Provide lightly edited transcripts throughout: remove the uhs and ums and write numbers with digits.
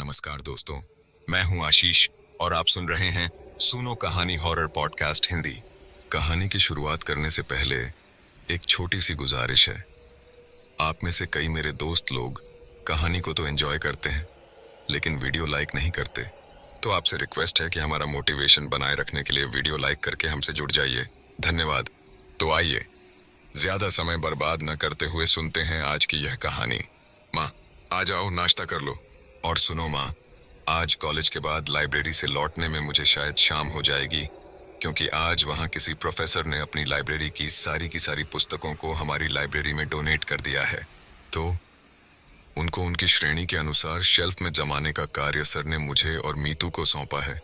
नमस्कार दोस्तों, मैं हूं आशीष और आप सुन रहे हैं सुनो कहानी हॉरर पॉडकास्ट हिंदी। कहानी की शुरुआत करने से पहले एक छोटी सी गुजारिश है। आप में से कई मेरे दोस्त लोग कहानी को तो एंजॉय करते हैं, लेकिन वीडियो लाइक नहीं करते। तो आपसे रिक्वेस्ट है कि हमारा मोटिवेशन बनाए रखने के लिए वीडियो लाइक करके हमसे जुड़ जाइए। धन्यवाद। तो आइए, ज्यादा समय बर्बाद न करते हुए सुनते हैं आज की यह कहानी। माँ, आ जाओ, नाश्ता कर लो। और सुनो माँ, आज कॉलेज के बाद लाइब्रेरी से लौटने में मुझे शायद शाम हो जाएगी, क्योंकि आज वहाँ किसी प्रोफेसर ने अपनी लाइब्रेरी की सारी पुस्तकों को हमारी लाइब्रेरी में डोनेट कर दिया है। तो उनको उनकी श्रेणी के अनुसार शेल्फ में जमाने का कार्य सर ने मुझे और मीतू को सौंपा है।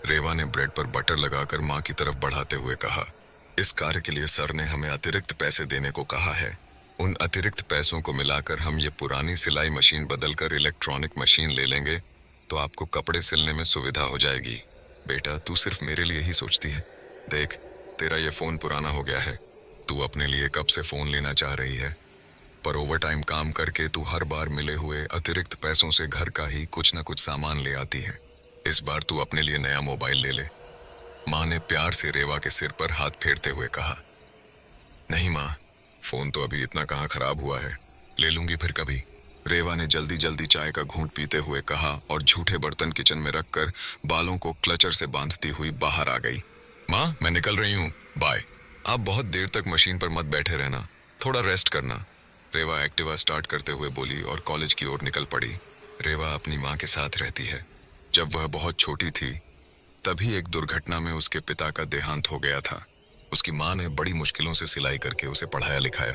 रेवा ने ब्रेड पर बटर लगाकर माँ की तरफ बढ़ाते हुए कहा, इस कार्य के लिए सर ने हमें अतिरिक्त पैसे देने को कहा है। उन अतिरिक्त पैसों को मिलाकर हम ये पुरानी सिलाई मशीन बदलकर इलेक्ट्रॉनिक मशीन ले लेंगे तो आपको कपड़े सिलने में सुविधा हो जाएगी। बेटा, तू सिर्फ मेरे लिए ही सोचती है। देख, तेरा ये फोन पुराना हो गया है। तू अपने लिए कब से फोन लेना चाह रही है, पर ओवर टाइम काम करके तू हर बार मिले हुए अतिरिक्त पैसों से घर का ही कुछ न कुछ सामान ले आती है। इस बार तू अपने लिए नया मोबाइल ले ले। माँ ने प्यार से रेवा के सिर पर हाथ फेरते हुए कहा। नहीं माँ, फोन तो अभी इतना कहाँ खराब हुआ है, ले लूंगी फिर कभी। रेवा ने जल्दी जल्दी चाय का घूंट पीते हुए कहा और झूठे बर्तन किचन में रखकर बालों को क्लचर से बांधती हुई बाहर आ गई। माँ, मैं निकल रही हूँ, बाय। आप बहुत देर तक मशीन पर मत बैठे रहना, थोड़ा रेस्ट करना। रेवा एक्टिवा स्टार्ट करते हुए बोली और कॉलेज की ओर निकल पड़ी। रेवा अपनी माँ के साथ रहती है। जब वह बहुत छोटी थी तभी एक दुर्घटना में उसके पिता का देहांत हो गया था। उसकी माँ ने बड़ी मुश्किलों से सिलाई करके उसे पढ़ाया लिखाया।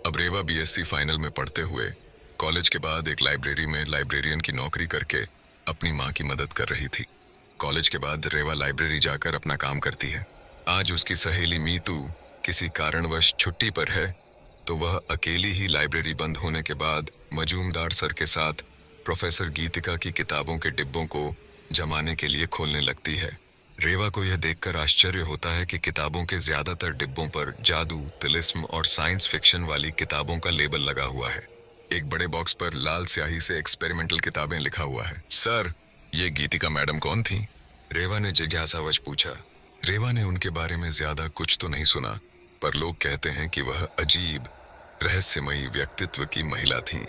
अब रेवा बीएससी फाइनल में पढ़ते हुए कॉलेज के बाद एक लाइब्रेरी में लाइब्रेरियन की नौकरी करके अपनी माँ की मदद कर रही थी। कॉलेज के बाद रेवा लाइब्रेरी जाकर अपना काम करती है। आज उसकी सहेली मीतू किसी कारणवश छुट्टी पर है, तो वह अकेली ही लाइब्रेरी बंद होने के बाद मजूमदार सर के साथ प्रोफेसर गीतिका की किताबों के डिब्बों को जमाने के लिए खोलने लगती है। रेवा को यह देखकर आश्चर्य होता है कि किताबों के ज्यादातर डिब्बों पर जादू, तिलिस्म और साइंस फिक्शन वाली किताबों का लेबल लगा हुआ है। एक बड़े बॉक्स पर लाल स्याही से एक्सपेरिमेंटल किताबें लिखा हुआ है। सर, ये गीतिका मैडम कौन थी? रेवा ने जिज्ञासावश पूछा। रेवा ने उनके बारे में ज्यादा कुछ तो नहीं सुना, पर लोग कहते हैं कि वह अजीब, रहस्यमयी व्यक्तित्व की महिला थी।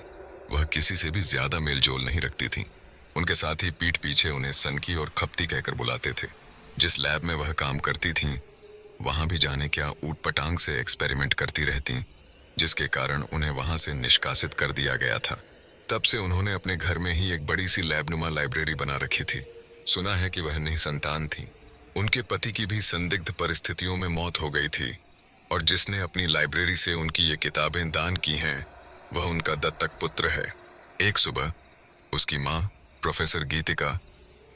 वह किसी से भी ज्यादा मेलजोल नहीं रखती थी। उनके साथ ही पीठ पीछे उन्हें सनकी और खपती कहकर बुलाते थे। जिस लैब में वह काम करती थीं, वहां भी जाने क्या ऊटपटांग से एक्सपेरिमेंट करती रहती, जिसके कारण उन्हें वहां से निष्कासित कर दिया गया था। तब से उन्होंने अपने घर में ही एक बड़ी सी लैबनुमा लाइब्रेरी बना रखी थी। सुना है कि वह निसंतान थी। उनके पति की भी संदिग्ध परिस्थितियों में मौत हो गई थी, और जिसने अपनी लाइब्रेरी से उनकी ये किताबें दान की हैं, वह उनका दत्तक पुत्र है। एक सुबह उसकी माँ प्रोफेसर गीतिका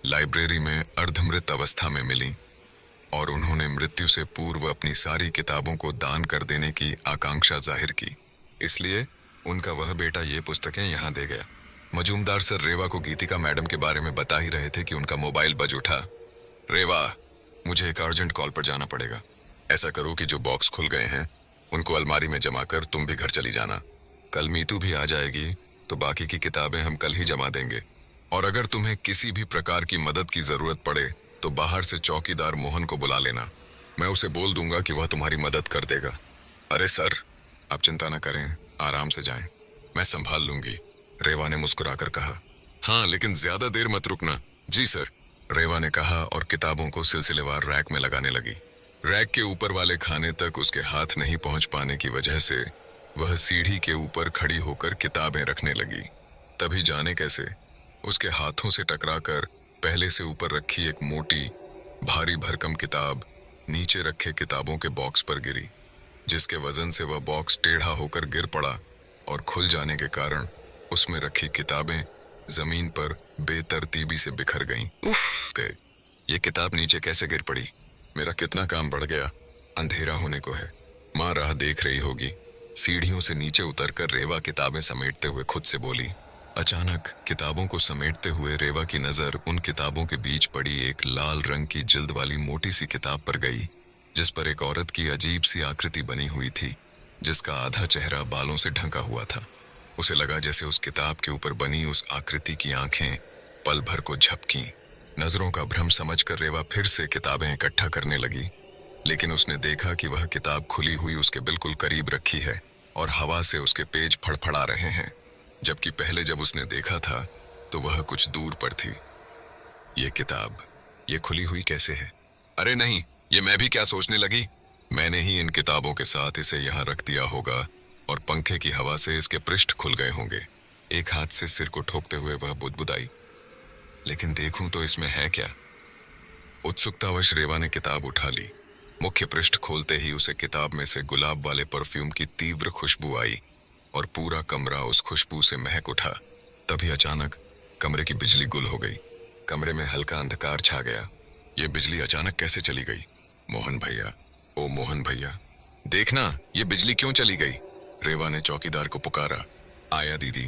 लाइब्रेरी में अर्धमृत अवस्था में मिली और उन्होंने मृत्यु से पूर्व अपनी सारी किताबों को दान कर देने की आकांक्षा जाहिर की। इसलिए उनका वह बेटा ये पुस्तकें यहाँ दे गया। मजूमदार सर रेवा को गीतिका मैडम के बारे में बता ही रहे थे कि उनका मोबाइल बज उठा। रेवा, मुझे एक अर्जेंट कॉल पर जाना पड़ेगा। ऐसा करो कि जो बॉक्स खुल गए हैं उनको अलमारी में जमा कर तुम भी घर चली जाना। कल मीतू भी आ जाएगी तो बाकी की किताबें हम कल ही जमा देंगे। और अगर तुम्हें किसी भी प्रकार की मदद की जरूरत पड़े तो बाहर से चौकीदार मोहन को बुला लेना। मैं उसे बोल दूंगा कि वह तुम्हारी मदद कर देगा। अरे सर, आप चिंता न करें, आराम से जाएं, मैं संभाल लूंगी, रेवा ने मुस्कुराकर कहा। हाँ, लेकिन ज्यादा देर मत रुकना। जी सर, रेवा ने कहा और किताबों को सिलसिलेवार रैक में लगाने लगी। रैक के ऊपर वाले खाने तक उसके हाथ नहीं पहुंच पाने की वजह से वह सीढ़ी के ऊपर खड़ी होकर किताबें रखने लगी। तभी जाने कैसे उसके हाथों से टकराकर पहले से ऊपर रखी एक मोटी, भारी भरकम किताब नीचे रखे किताबों के बॉक्स पर गिरी, जिसके वजन से वह बॉक्स टेढ़ा होकर गिर पड़ा और खुल जाने के कारण उसमें रखी किताबें जमीन पर बेतरतीबी से बिखर गईं। उफ! ये किताब नीचे कैसे गिर पड़ी? मेरा कितना काम बढ़ गया। अंधेरा होने को है, माँ राह देख रही होगी। सीढ़ियों से नीचे उतरकर रेवा किताबें समेटते हुए खुद से बोली। अचानक किताबों को समेटते हुए रेवा की नजर उन किताबों के बीच पड़ी एक लाल रंग की जिल्द वाली मोटी सी किताब पर गई, जिस पर एक औरत की अजीब सी आकृति बनी हुई थी, जिसका आधा चेहरा बालों से ढका हुआ था। उसे लगा जैसे उस किताब के ऊपर बनी उस आकृति की आंखें पल भर को झपकी। नजरों का भ्रम समझकर रेवा फिर से किताबें इकट्ठा करने लगी, लेकिन उसने देखा कि वह किताब खुली हुई उसके बिल्कुल करीब रखी है और हवा से उसके पेज फड़फड़ा रहे हैं, जबकि पहले जब उसने देखा था तो वह कुछ दूर पर थी। ये किताब, ये खुली हुई कैसे है? अरे नहीं, ये मैं भी क्या सोचने लगी, मैंने ही इन किताबों के साथ इसे यहाँ रख दिया होगा और पंखे की हवा से इसके पृष्ठ खुल गए होंगे। एक हाथ से सिर को ठोकते हुए वह बुदबुदाई, लेकिन देखूं तो इसमें है क्या? उत्सुकतावश रेवा ने किताब उठा ली। मुख्य पृष्ठ खोलते ही उसे किताब में से गुलाब वाले परफ्यूम की तीव्र खुशबू आई और पूरा कमरा उस खुशबू से महक उठा। तभी अचानक कमरे की बिजली गुल हो गई। कमरे में हल्का अंधकार छा गया। ये बिजली अचानक कैसे चली गई? मोहन भैया, ओ मोहन भैया, देखना ये बिजली क्यों चली गई? रेवा ने चौकीदार को पुकारा। आया दीदी।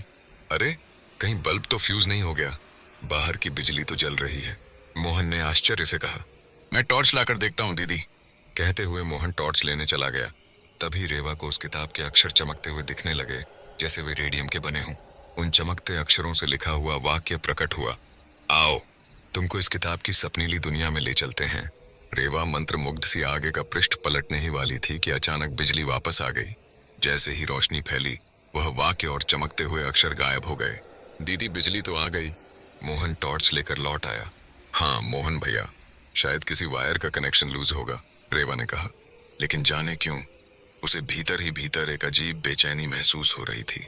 अरे, कहीं बल्ब तो फ्यूज नहीं हो गया? बाहर की बिजली तो जल रही है, मोहन ने आश्चर्य से कहा। मैं टॉर्च लाकर देखता हूँ दीदी, कहते हुए मोहन टॉर्च लेने चला गया। तभी रेवा को उस किताब के अक्षर चमकते हुए दिखने लगे, जैसे वे रेडियम के बने हों। उन चमकते अक्षरों से लिखा हुआ वाक्य प्रकट हुआ, आओ तुमको इस किताब की सपनीली दुनिया में ले चलते हैं। रेवा मंत्रमुग्ध सी आगे का पृष्ठ पलटने ही वाली थी कि अचानक बिजली वापस आ गई। जैसे ही रोशनी फैली, वह वाक्य और चमकते हुए अक्षर गायब हो गए। दीदी बिजली तो आ गई, मोहन टॉर्च लेकर लौट आया। हाँ मोहन भैया, शायद किसी वायर का कनेक्शन लूज होगा, रेवा ने कहा। लेकिन जाने क्यों, उसे भीतर ही भीतर एक अजीब बेचैनी महसूस हो रही थी।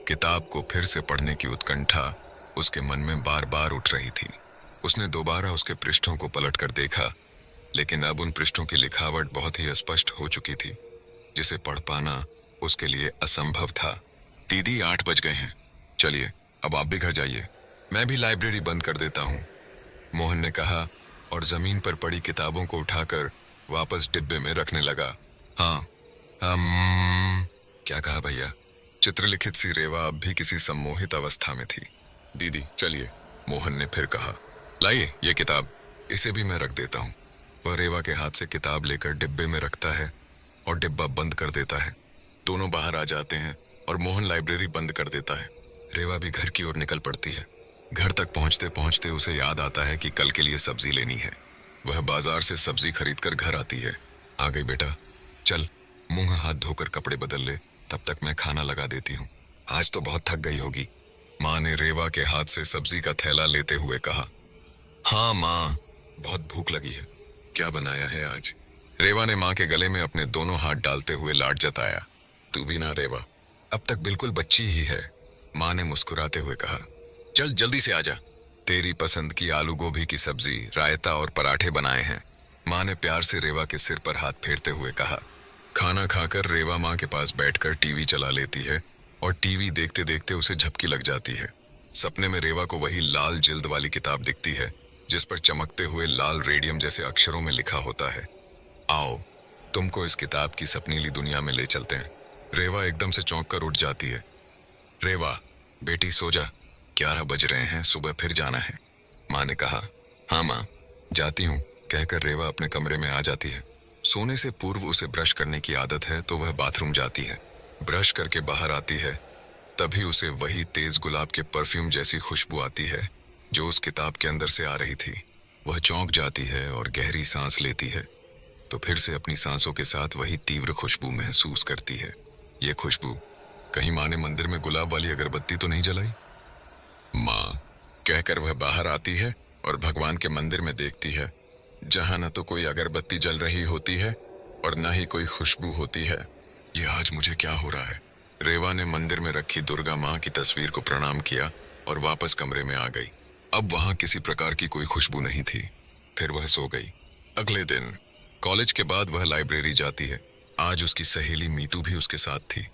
किताब को फिर से पढ़ने की उत्कंठा उसके मन में बार बार उठ रही थी। उसने दोबारा उसके पृष्ठों को पलटकर देखा, लेकिन अब उन पृष्ठों की लिखावट बहुत ही अस्पष्ट हो चुकी थी, जिसे पढ़ पाना उसके लिए असंभव था। दीदी 8 बज गए हैं, चलिए अब आप भी घर जाइए, मैं भी लाइब्रेरी बंद कर देता हूँ, मोहन ने कहा और जमीन पर पड़ी किताबों को उठाकर वापस डिब्बे में रखने लगा। हाँ, क्या कहा भैया? चित्रलिखित सी रेवा अब भी किसी सम्मोहित अवस्था में थी। दीदी चलिए, मोहन ने फिर कहा। लाइए ये किताब, इसे भी मैं रख देता हूँ। वह रेवा के हाथ से किताब लेकर डिब्बे में रखता है और डिब्बा बंद कर देता है। दोनों बाहर आ जाते हैं और मोहन लाइब्रेरी बंद कर देता है। रेवा भी घर की ओर निकल पड़ती है। घर तक पहुंचते पहुंचते उसे याद आता है कि कल के लिए सब्जी लेनी है। वह बाजार से सब्जी खरीदकर घर आती है। आ गई बेटा, चल मुंह हाथ धोकर कपड़े बदल ले, तब तक मैं खाना लगा देती हूँ। आज तो बहुत थक गई होगी, माँ ने रेवा के हाथ से सब्जी का थैला लेते हुए कहा। हाँ माँ, बहुत भूख लगी है, क्या बनाया है आज? रेवा ने माँ के गले में अपने दोनों हाथ डालते हुए लाड जताया। तू भी ना रेवा, अब तक बिल्कुल बच्ची ही है, माँ ने मुस्कुराते हुए कहा। चल जल्दी से आजा, तेरी पसंद की आलू गोभी की सब्जी, रायता और पराठे बनाए हैं, माँ ने प्यार से रेवा के सिर पर हाथ फेरते हुए कहा। खाना खाकर रेवा माँ के पास बैठकर टीवी चला लेती है और टीवी देखते देखते उसे झपकी लग जाती है। सपने में रेवा को वही लाल जिल्द वाली किताब दिखती है, जिस पर चमकते हुए लाल रेडियम जैसे अक्षरों में लिखा होता है, आओ तुमको इस किताब की सपनीली दुनिया में ले चलते हैं। रेवा एकदम से चौंक कर उठ जाती है। रेवा बेटी सो जा, 11 बज रहे हैं, सुबह फिर जाना है, माँ ने कहा। हाँ माँ, जाती हूँ, कहकर रेवा अपने कमरे में आ जाती है। सोने से पूर्व उसे ब्रश करने की आदत है, तो वह बाथरूम जाती है। ब्रश करके बाहर आती है, तभी उसे वही तेज गुलाब के परफ्यूम जैसी खुशबू आती है जो उस किताब के अंदर से आ रही थी। वह चौंक जाती है और गहरी सांस लेती है, तो फिर से अपनी सांसों के साथ वही तीव्र खुशबू महसूस करती है। ये खुशबू, कहीं माँ ने मंदिर में गुलाब वाली अगरबत्ती तो नहीं जलाई? माँ कहकर वह बाहर आती है और भगवान के मंदिर में देखती है, जहां न तो कोई अगरबत्ती जल रही होती है और न ही कोई खुशबू होती है। ये आज मुझे क्या हो रहा है? रेवा ने मंदिर में रखी दुर्गा माँ की तस्वीर को प्रणाम किया और वापस कमरे में आ गई। अब वहां किसी प्रकार की कोई खुशबू नहीं थी। फिर वह सो गई। अगले दिन कॉलेज के बाद वह लाइब्रेरी जाती है। आज उसकी सहेली मीतू भी उसके साथ थी।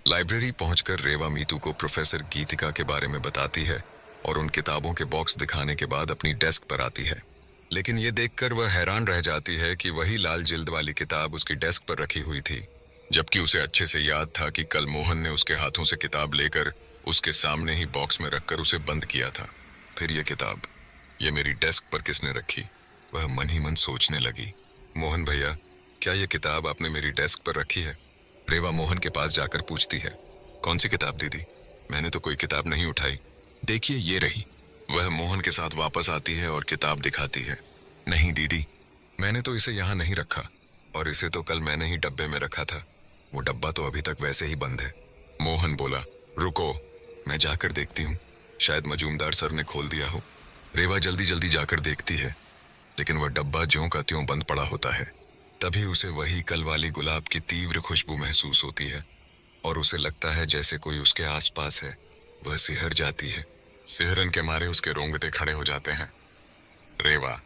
लाइब्रेरी पहुंचकर रेवा मीतू को प्रोफेसर गीतिका के बारे में बताती है और उन किताबों के बॉक्स दिखाने के बाद अपनी डेस्क पर आती है। लेकिन ये देखकर वह हैरान रह जाती है कि वही लाल जिल्द वाली किताब उसकी डेस्क पर रखी हुई थी, जबकि उसे अच्छे से याद था कि कल मोहन ने उसके हाथों से किताब लेकर उसके सामने ही बॉक्स में रखकर उसे बंद किया था। फिर ये किताब, ये मेरी डेस्क पर किसने रखी? वह मन ही मन सोचने लगी। मोहन भैया, क्या ये किताब आपने मेरी डेस्क पर रखी है? रेवा मोहन के पास जाकर पूछती है। कौन सी किताब दीदी? मैंने तो कोई किताब नहीं उठाई। देखिए ये रही। वह मोहन के साथ वापस आती है और किताब दिखाती है। नहीं दीदी, मैंने तो इसे यहाँ नहीं रखा, और इसे तो कल मैंने ही डब्बे में रखा था। वो डब्बा तो अभी तक वैसे ही बंद है। मोहन बोला, रुको, मैं जाकर देखती हूँ, शायद मजूमदार सर ने खोल दिया हो। रेवा जल्दी जल्दी जाकर देखती है, लेकिन वह डब्बा ज्यों का त्यों बंद पड़ा होता है। तभी उसे वही कल वाली गुलाब की तीव्र खुशबू महसूस होती है, और उसे लगता है जैसे कोई उसके आसपास है। वह सिहर जाती है। सिहरन के मारे उसके रोंगटे खड़े हो जाते हैं। रेवा,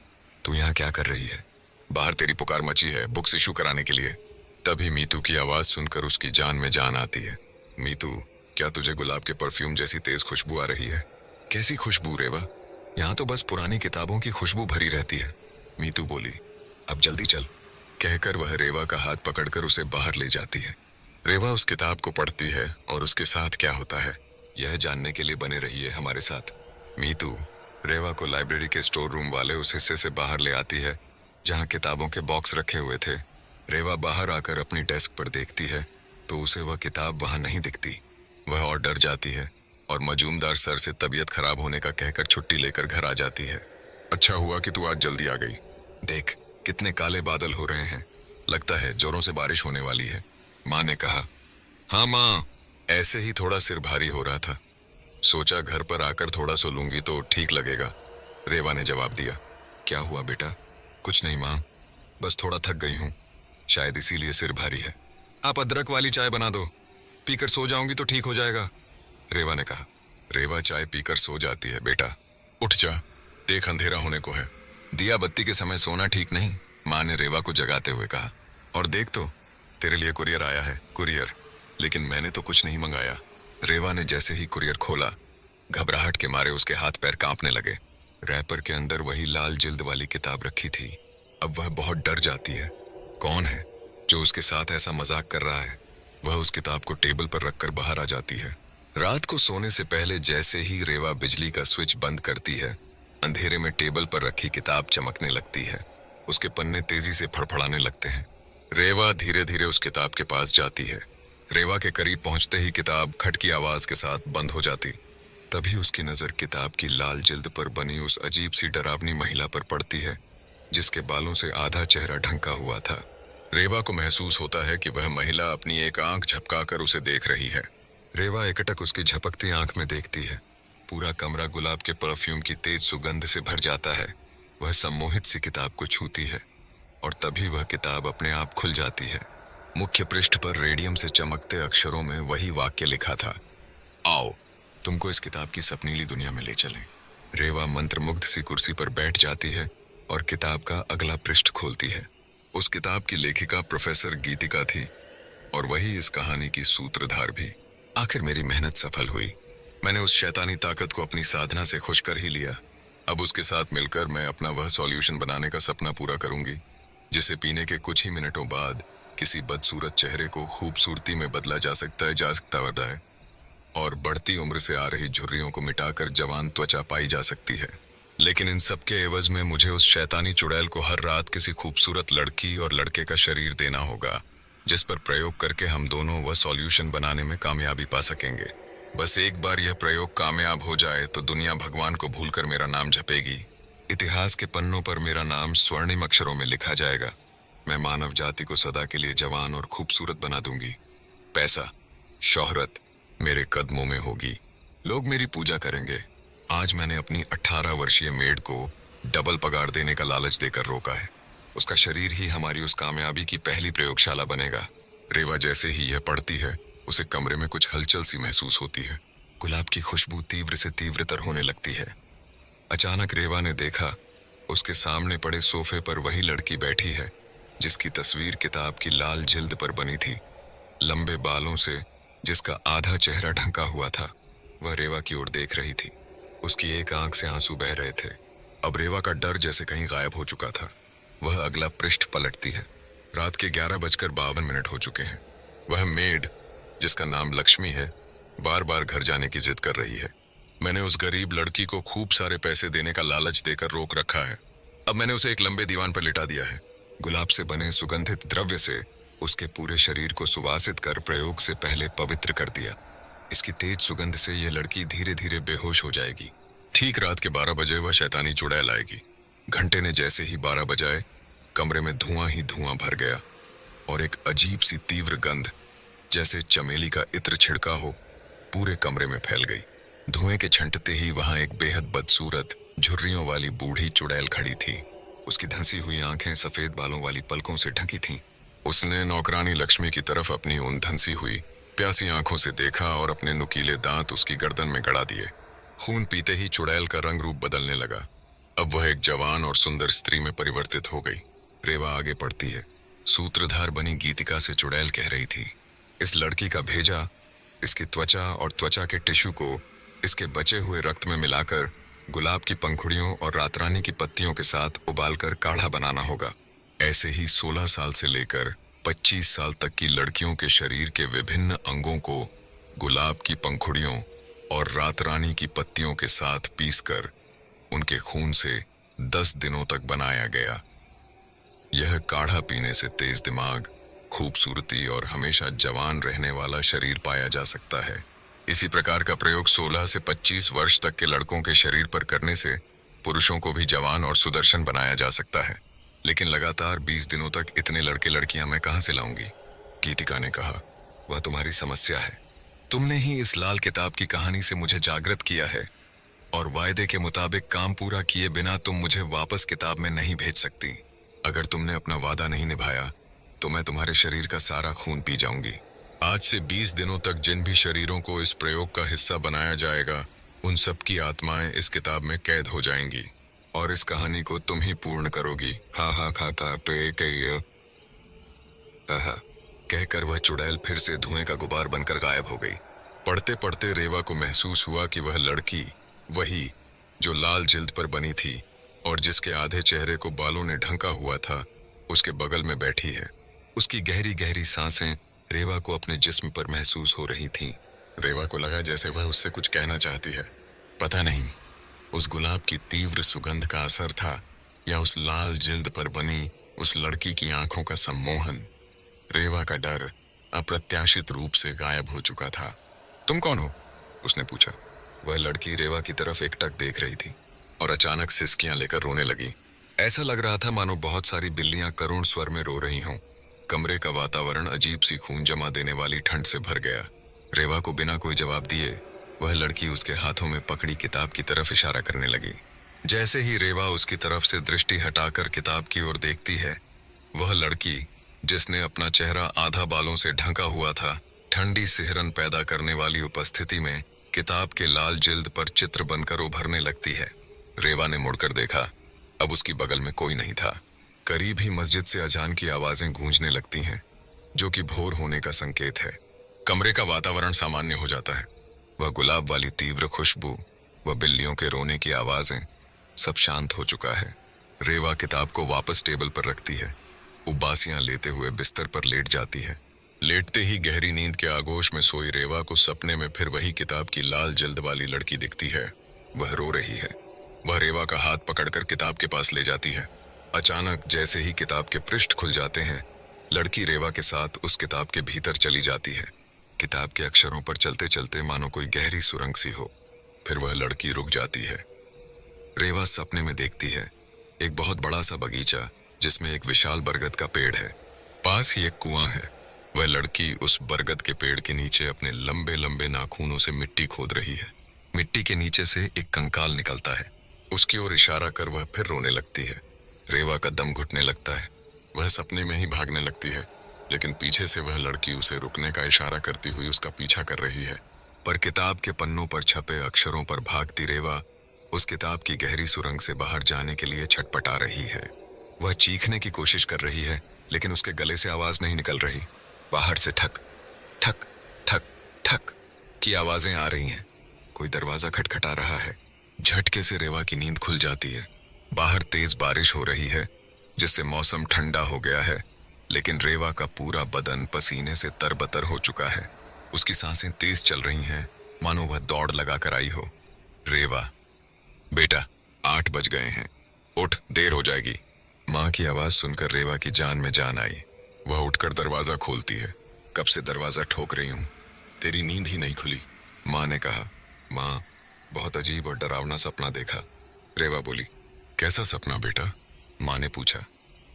तू यहाँ क्या कर रही है? बाहर तेरी पुकार मची है बुक्स इशू कराने के लिए। तभी मीतू की आवाज सुनकर उसकी जान में जान आती है। मीतू, क्या तुझे गुलाब के परफ्यूम जैसी तेज खुशबू आ रही है? कैसी खुशबू रेवा? यहाँ तो बस पुरानी किताबों की खुशबू भरी रहती है। मीतू बोली, अब जल्दी चल। कहकर वह रेवा का हाथ पकड़कर उसे बाहर ले जाती है। रेवा उस किताब को पढ़ती है और उसके साथ क्या होता है, यह जानने के लिए बने रहिए हमारे साथ। मीतू रेवा को लाइब्रेरी के स्टोर रूम वाले उस हिस्से से बाहर ले आती है जहाँ किताबों के बॉक्स रखे हुए थे। रेवा बाहर आकर अपनी डेस्क पर देखती है तो उसे वह किताब वहां नहीं दिखती। वह और डर जाती है और मजूमदार सर से तबीयत खराब होने का कहकर छुट्टी लेकर घर आ जाती है। अच्छा हुआ कि तू आज जल्दी आ गई। देख, कितने काले बादल हो रहे हैं, लगता है जोरों से बारिश होने वाली है, माँ ने कहा। हाँ माँ, ऐसे ही थोड़ा सिर भारी हो रहा था, सोचा घर पर आकर थोड़ा सो लूंगी तो ठीक लगेगा, रेवा ने जवाब दिया। क्या हुआ बेटा? कुछ नहीं माँ, बस थोड़ा थक गई हूँ, शायद इसीलिए सिर भारी है। आप अदरक वाली चाय बना दो, पीकर सो जाऊंगी तो ठीक हो जाएगा, रेवा ने कहा। रेवा चाय पीकर सो जाती है। बेटा उठ जा, देख अंधेरा होने को है। दिया बत्ती के समय सोना ठीक नहीं, माँ ने रेवा को जगाते हुए कहा। और देख तो, तेरे लिए कुरियर आया है। कुरियर? लेकिन मैंने तो कुछ नहीं मंगाया। रेवा ने जैसे ही कुरियर खोला, घबराहट के मारे उसके हाथ पैर कांपने लगे। रैपर के अंदर वही लाल जिल्द वाली किताब रखी थी। अब वह बहुत डर जाती है। कौन है जो उसके साथ ऐसा मजाक कर रहा है? वह उस किताब को टेबल पर रखकर बाहर आ जाती है। रात को सोने से पहले जैसे ही रेवा बिजली का स्विच बंद करती है, अंधेरे में टेबल पर रखी किताब चमकने लगती है। उसके पन्ने तेजी से फड़फड़ाने लगते हैं। रेवा धीरे धीरे उस किताब के पास जाती है। रेवा के करीब पहुंचते ही किताब खट की आवाज के साथ बंद हो जाती। तभी उसकी नजर किताब की लाल जिल्द पर बनी उस अजीब सी डरावनी महिला पर पड़ती है जिसके बालों से आधा चेहरा ढंका हुआ था। रेवा को महसूस होता है कि वह महिला अपनी एक आंख झपकाकर उसे देख रही है। रेवा एकटक उसकी झपकती आंख में देखती है। पूरा कमरा गुलाब के परफ्यूम की तेज सुगंध से भर जाता है। वह सम्मोहित सी किताब को छूती है और तभी वह किताब अपने आप खुल जाती है। मुख्य पृष्ठ पर रेडियम से चमकते अक्षरों में वही वाक्य लिखा था, आओ तुमको इस किताब की सपनीली दुनिया में ले चलें। रेवा मंत्रमुग्ध सी कुर्सी पर बैठ जाती है और किताब का अगला पृष्ठ खोलती है। उस किताब की लेखिका प्रोफेसर गीतिका थी और वही इस कहानी की सूत्रधार भी। आखिर मेरी मेहनत सफल हुई। मैंने उस शैतानी ताकत को अपनी साधना से खुश कर ही लिया। अब उसके साथ मिलकर मैं अपना वह सॉल्यूशन बनाने का सपना पूरा करूंगी जिसे पीने के कुछ ही मिनटों बाद किसी बदसूरत चेहरे को खूबसूरती में बदला जा सकता है और बढ़ती उम्र से आ रही झुर्रियों को मिटाकर जवान त्वचा पाई जा सकती है। लेकिन इन सब के एवज में मुझे उस शैतानी चुड़ैल को हर रात किसी खूबसूरत लड़की और लड़के का शरीर देना होगा जिस पर प्रयोग करके हम दोनों वह सॉल्यूशन बनाने में कामयाबी पा सकेंगे। बस एक बार यह प्रयोग कामयाब हो जाए तो दुनिया भगवान को भूलकर मेरा नाम जपेगी। इतिहास के पन्नों पर मेरा नाम स्वर्णिम अक्षरों में लिखा जाएगा। मैं मानव जाति को सदा के लिए जवान और खूबसूरत बना दूंगी। पैसा, शोहरत मेरे कदमों में होगी। लोग मेरी पूजा करेंगे। आज मैंने अपनी 18 वर्षीय मेड को डबल पगार देने का लालच देकर रोका है। उसका शरीर ही हमारी उस कामयाबी की पहली प्रयोगशाला बनेगा। रेवा जैसे ही यह पढ़ती है, उसे कमरे में कुछ हलचल सी महसूस होती है। गुलाब की खुशबू तीव्र से तीव्रतर होने लगती है। अचानक रेवा ने देखा, उसके सामने पड़े सोफे पर वही लड़की बैठी है जिसकी तस्वीर किताब की लाल जिल्द पर बनी थी। लंबे बालों से जिसका आधा चेहरा ढंका हुआ था, वह रेवा की ओर देख रही थी। उसकी एक आंख से आंसू बह रहे थे। अब रेवा का डर जैसे कहीं गायब हो चुका था। वह अगला पृष्ठ पलटती है। रात के 11:52 हो चुके हैं। वह मेड जिसका नाम लक्ष्मी है, बार बार घर जाने की जिद कर रही है। मैंने उस गरीब लड़की को खूब सारे पैसे देने का लालच देकर रोक रखा है। अब मैंने उसे एक लंबे दीवान पर लिटा दिया है। गुलाब से बने सुगंधित द्रव्य से उसके पूरे शरीर को सुवासित कर प्रयोग से पहले पवित्र कर दिया। इसकी तेज सुगंध से यह लड़की धीरे धीरे बेहोश हो जाएगी। ठीक रात के 12 बजे वह शैतानी चुड़ैल आएगी। घंटे ने जैसे ही 12 बजाए, कमरे में धुआं ही धुआं भर गया और एक अजीब सी तीव्र गंध, जैसे चमेली का इत्र छिड़का हो, पूरे कमरे में फैल गई। धुएं के छंटते ही वहां एक बेहद बदसूरत, झुर्रियों वाली बूढ़ी चुड़ैल खड़ी थी। उसकी धंसी हुई आंखें सफेद बालों वाली पलकों से ढकी थीं। उसने नौकरानी लक्ष्मी की तरफ अपनी उन धंसी हुई, प्यासी आंखों से देखा और अपने नुकीले दांत उसकी गर्दन में गड़ा दिए। खून पीते ही चुड़ैल का रंग रूप बदलने लगा। अब वह एक जवान और सुंदर स्त्री में परिवर्तित हो गई। रेवा आगे पढ़ती है। सूत्रधार बनी गीतिका से चुड़ैल कह रही थी, इस लड़की का भेजा, इसकी त्वचा और त्वचा के टिश्यू को इसके बचे हुए रक्त में मिलाकर गुलाब की पंखुड़ियों और रातरानी की पत्तियों के साथ उबालकर काढ़ा बनाना होगा। ऐसे ही 16 साल से लेकर 25 साल तक की लड़कियों के शरीर के विभिन्न अंगों को गुलाब की पंखुड़ियों और रातरानी की पत्तियों के साथ पीसकर उनके खून से 10 दिनों तक बनाया गया। यह काढ़ा पीने से तेज दिमाग, खूबसूरती और हमेशा जवान रहने वाला शरीर पाया जा सकता है। इसी प्रकार का प्रयोग 16 से 25 वर्ष तक के लड़कों के शरीर पर करने से पुरुषों को भी जवान और सुदर्शन बनाया जा सकता है। लेकिन लगातार 20 दिनों तक इतने लड़के लड़कियां मैं कहां से लाऊंगी? गीतिका ने कहा, वह तुम्हारी समस्या है। तुमने ही इस लाल किताब की कहानी से मुझे जागृत किया है और वायदे के मुताबिक काम पूरा किए बिना तुम मुझे वापस किताब में नहीं भेज सकती। अगर तुमने अपना वादा नहीं निभाया तो मैं तुम्हारे शरीर का सारा खून पी जाऊंगी। आज से 20 दिनों तक जिन भी शरीरों को इस प्रयोग का हिस्सा बनाया जाएगा, उन सब की आत्माएं इस किताब में कैद हो जाएंगी और इस कहानी को तुम ही पूर्ण करोगी। हा हा खाता कहकर वह चुड़ैल फिर से धुएं का गुबार बनकर गायब हो गई। पढ़ते पढ़ते रेवा को महसूस हुआ कि वह लड़की, वही जो लाल जिल्द पर बनी थी और जिसके आधे चेहरे को बालों ने ढंका हुआ था, उसके बगल में बैठी है। उसकी गहरी गहरी सांसें रेवा को अपने जिस्म पर महसूस हो रही थीं। रेवा को लगा जैसे वह उससे कुछ कहना चाहती है। पता नहीं उस गुलाब की तीव्र सुगंध का असर था या उस लाल जिल्द पर बनी उस लड़की की आंखों का सम्मोहन। रेवा का डर अप्रत्याशित रूप से गायब हो चुका था। तुम कौन हो? उसने पूछा। वह लड़की रेवा की तरफ एकटक देख रही थी और अचानक सिसकियां लेकर रोने लगी। ऐसा लग रहा था मानो बहुत सारी बिल्लियां करुण स्वर में रो रही हों। कमरे का वातावरण अजीब सी खून जमा देने वाली ठंड से भर गया। रेवा को बिना कोई जवाब दिए वह लड़की उसके हाथों में पकड़ी किताब की तरफ इशारा करने लगी। जैसे ही रेवा उसकी तरफ से दृष्टि हटाकर किताब की ओर देखती है, वह लड़की, जिसने अपना चेहरा आधा बालों से ढंका हुआ था, ठंडी सिहरन पैदा करने वाली उपस्थिति में किताब के लाल जिल्द पर चित्र बनकर उभरने लगती है। रेवा ने मुड़कर देखा। अब उसकी बगल में कोई नहीं था। करीब ही मस्जिद से अजान की आवाजें गूंजने लगती हैं, जो कि भोर होने का संकेत है। कमरे का वातावरण सामान्य हो जाता है। वह गुलाब वाली तीव्र खुशबू, वह बिल्लियों के रोने की आवाजें, सब शांत हो चुका है। रेवा किताब को वापस टेबल पर रखती है। उबासियां लेते हुए बिस्तर पर लेट जाती है। लेटते ही गहरी नींद के आगोश में सोई रेवा को सपने में फिर वही किताब की लाल जिल्द वाली लड़की दिखती है। वह रो रही है। वह रेवा का हाथ पकड़कर किताब के पास ले जाती है। अचानक जैसे ही किताब के पृष्ठ खुल जाते हैं, लड़की रेवा के साथ उस किताब के भीतर चली जाती है। किताब के अक्षरों पर चलते चलते मानो कोई गहरी सुरंग सी हो। फिर वह लड़की रुक जाती है। रेवा सपने में देखती है एक बहुत बड़ा सा बगीचा जिसमें एक विशाल बरगद का पेड़ है। पास ही एक कुआं है। वह लड़की उस बरगद के पेड़ के नीचे अपने लंबे लंबे नाखूनों से मिट्टी खोद रही है। मिट्टी के नीचे से एक कंकाल निकलता है। उसकी ओर इशारा कर वह फिर रोने लगती है। रेवा का दम घुटने लगता है। वह सपने में ही भागने लगती है, लेकिन पीछे से वह लड़की उसे रुकने का इशारा करती हुई उसका पीछा कर रही है। पर किताब के पन्नों पर छपे अक्षरों पर भागती रेवा उस किताब की गहरी सुरंग से बाहर जाने के लिए छटपटा रही है। वह चीखने की कोशिश कर रही है, लेकिन उसके गले से आवाज नहीं निकल रही। बाहर से ठक ठक ठक ठक की आवाजें आ रही हैं। कोई दरवाजा खटखटा रहा है। झटके से रेवा की नींद खुल जाती है। बाहर तेज बारिश हो रही है, जिससे मौसम ठंडा हो गया है, लेकिन रेवा का पूरा बदन पसीने से तरबतर हो चुका है। उसकी सांसें तेज चल रही हैं, मानो वह दौड़ लगा कर आई हो। रेवा, बेटा 8 बज गए हैं, उठ, देर हो जाएगी। माँ की आवाज सुनकर रेवा की जान में जान आई। वह उठकर दरवाजा खोलती है। कब से दरवाजा ठोक रही हूँ, तेरी नींद ही नहीं खुली। माँ ने कहा। माँ, बहुत अजीब और डरावना सपना देखा। रेवा बोली, कैसा सपना बेटा? माँ ने पूछा।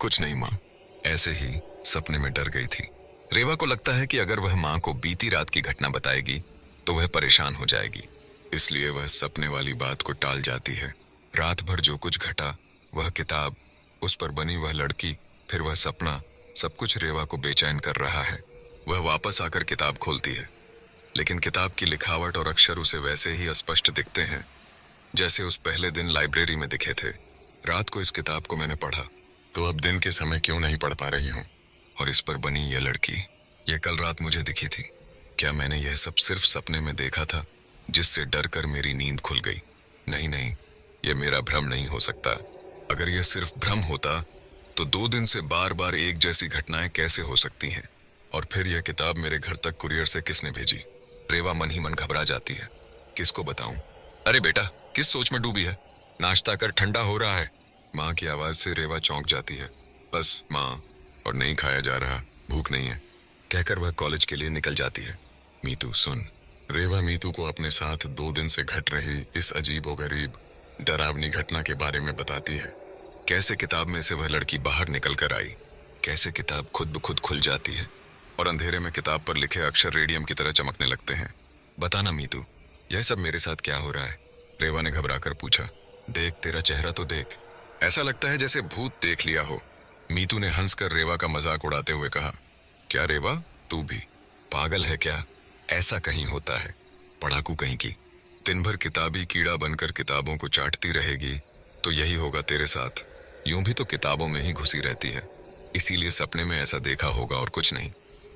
कुछ नहीं माँ, ऐसे ही सपने में डर गई थी। रेवा को लगता है कि अगर वह माँ को बीती रात की घटना बताएगी तो वह परेशान हो जाएगी, इसलिए वह सपने वाली बात को टाल जाती है। रात भर जो कुछ घटा, वह किताब, उस पर बनी वह लड़की, फिर वह सपना, सब कुछ रेवा को बेचैन कर रहा है। वह वापस आकर किताब खोलती है, लेकिन किताब की लिखावट और अक्षर उसे वैसे ही अस्पष्ट दिखते हैं जैसे उस पहले दिन लाइब्रेरी में दिखे थे। रात को इस किताब को मैंने पढ़ा, तो अब दिन के समय क्यों नहीं पढ़ पा रही हूँ? और इस पर बनी यह लड़की, यह कल रात मुझे दिखी थी। क्या मैंने यह सब सिर्फ सपने में देखा था, जिससे डर कर मेरी नींद खुल गई? नहीं नहीं, यह मेरा भ्रम नहीं हो सकता। अगर यह सिर्फ भ्रम होता तो 2 दिन से बार बार एक जैसी घटनाएं कैसे हो सकती हैं? और फिर यह किताब मेरे घर तक कुरियर से किसने भेजी? रेवा मन ही मन घबरा जाती है। किसको बताऊं? अरे बेटा, किस सोच में डूबी है? नाश्ता कर, ठंडा हो रहा है। माँ की आवाज से रेवा चौंक जाती है। बस माँ, और नहीं खाया जा रहा, भूख नहीं है, कहकर वह कॉलेज के लिए निकल जाती है। मीतू सुन। रेवा मीतू को अपने साथ 2 दिन से घट रही इस अजीबोगरीब डरावनी घटना के बारे में बताती है। कैसे किताब में से वह लड़की बाहर निकल कर आई, कैसे किताब खुद ब खुद खुल जाती है और अंधेरे में किताब पर लिखे अक्षर रेडियम की तरह चमकने लगते हैं। बताना मीतू, यह सब मेरे साथ क्या हो रहा है? रेवा ने घबराकर पूछा। देख, तेरा चेहरा तो देख, ऐसा लगता है जैसे भूत देख लिया हो। मीतू ने हंसकर रेवा का मजाक उड़ाते हुए कहा। क्या रेवा, तू भी पागल है क्या? ऐसा कहीं होता है? पढ़ाकू कहीं की। दिन भर किताबी कीड़ा बनकर किताबों को चाटती रहेगी तो यही होगा तेरे साथ। यूं भी तो किताबों में ही घुसी रहती है, इसीलिए सपने में ऐसा देखा होगा और कुछ नहीं।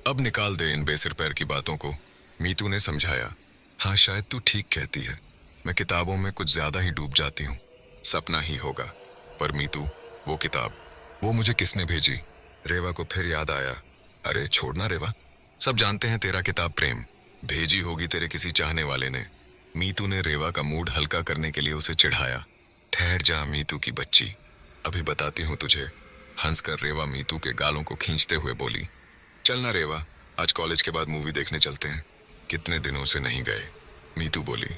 अब निकाल दे इन बेसिर पैर की बातों को, मीतू ने समझाया। हाँ, शायद तू ठीक कहती है, मैं किताबों में कुछ ज्यादा ही डूब जाती हूँ। सपना ही होगा। पर मीतू, वो किताब, वो मुझे किसने भेजी? रेवा को फिर याद आया। अरे छोड़ना रेवा, सब जानते हैं तेरा किताब प्रेम भेजी होगी तेरे किसी चाहने वाले ने। मीतू ने रेवा का मूड हल्का करने के लिए उसे चिढ़ाया। ठहर जा मीतू की बच्ची, अभी बताती हूँ तुझे। हंसकर रेवा मीतू के गालों को खींचते हुए बोली। चलना रेवा, आज कॉलेज के बाद मूवी देखने चलते हैं। कितने दिनों से नहीं गए। मीतू बोली।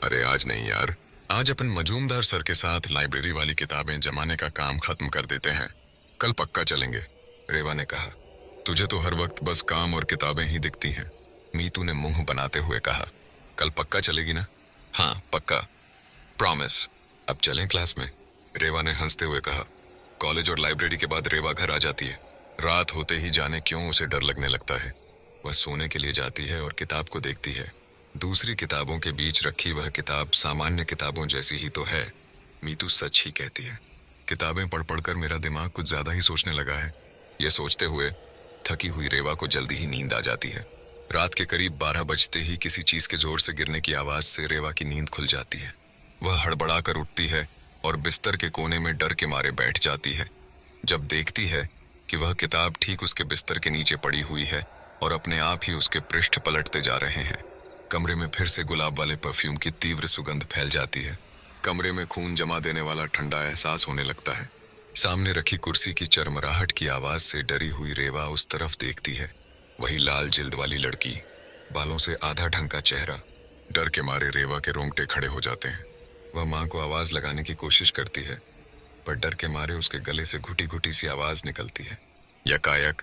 अरे आज नहीं यार, आज अपन मजूमदार सर के साथ लाइब्रेरी वाली किताबें जमाने का काम खत्म कर देते हैं। कल पक्का चलेंगे, रेवा ने कहा। तुझे तो हर वक्त बस काम और किताबें ही दिखती हैं, मीतू ने मुंह बनाते हुए कहा। कल पक्का चलेगी ना? हाँ पक्का, प्रॉमिस। अब चलें क्लास में, रेवा ने हंसते हुए कहा। कॉलेज और लाइब्रेरी के बाद रेवा घर आ जाती है। रात होते ही जाने क्यों उसे डर लगने लगता है। वह सोने के लिए जाती है और किताब को देखती है। दूसरी किताबों के बीच रखी वह किताब सामान्य किताबों जैसी ही तो है। मीतू सच ही कहती है। किताबें पढ़ पढ़कर मेरा दिमाग कुछ ज्यादा ही सोचने लगा है। यह सोचते हुए थकी हुई रेवा को जल्दी ही नींद आ जाती है। रात के करीब 12 बजते ही किसी चीज के जोर से गिरने की आवाज से रेवा की नींद खुल जाती है। वह हड़बड़ा कर उठती है और बिस्तर के कोने में डर के मारे बैठ जाती है, जब देखती है कि वह किताब ठीक उसके बिस्तर के नीचे पड़ी हुई है और अपने आप ही उसके पृष्ठ पलटते जा रहे हैं। कमरे में फिर से गुलाब वाले परफ्यूम की तीव्र सुगंध फैल जाती है। कमरे में खून जमा देने वाला ठंडा एहसास होने लगता है। सामने रखी कुर्सी की चरमराहट की आवाज से डरी हुई रेवा उस तरफ देखती है। वही लाल जिल्द वाली लड़की, बालों से आधा ढंका चेहरा। डर के मारे रेवा के रोंगटे खड़े हो जाते हैं। वह माँ को आवाज लगाने की कोशिश करती है, पर डर के मारे उसके गले से घुटी घुटी सी आवाज निकलती है। यकायक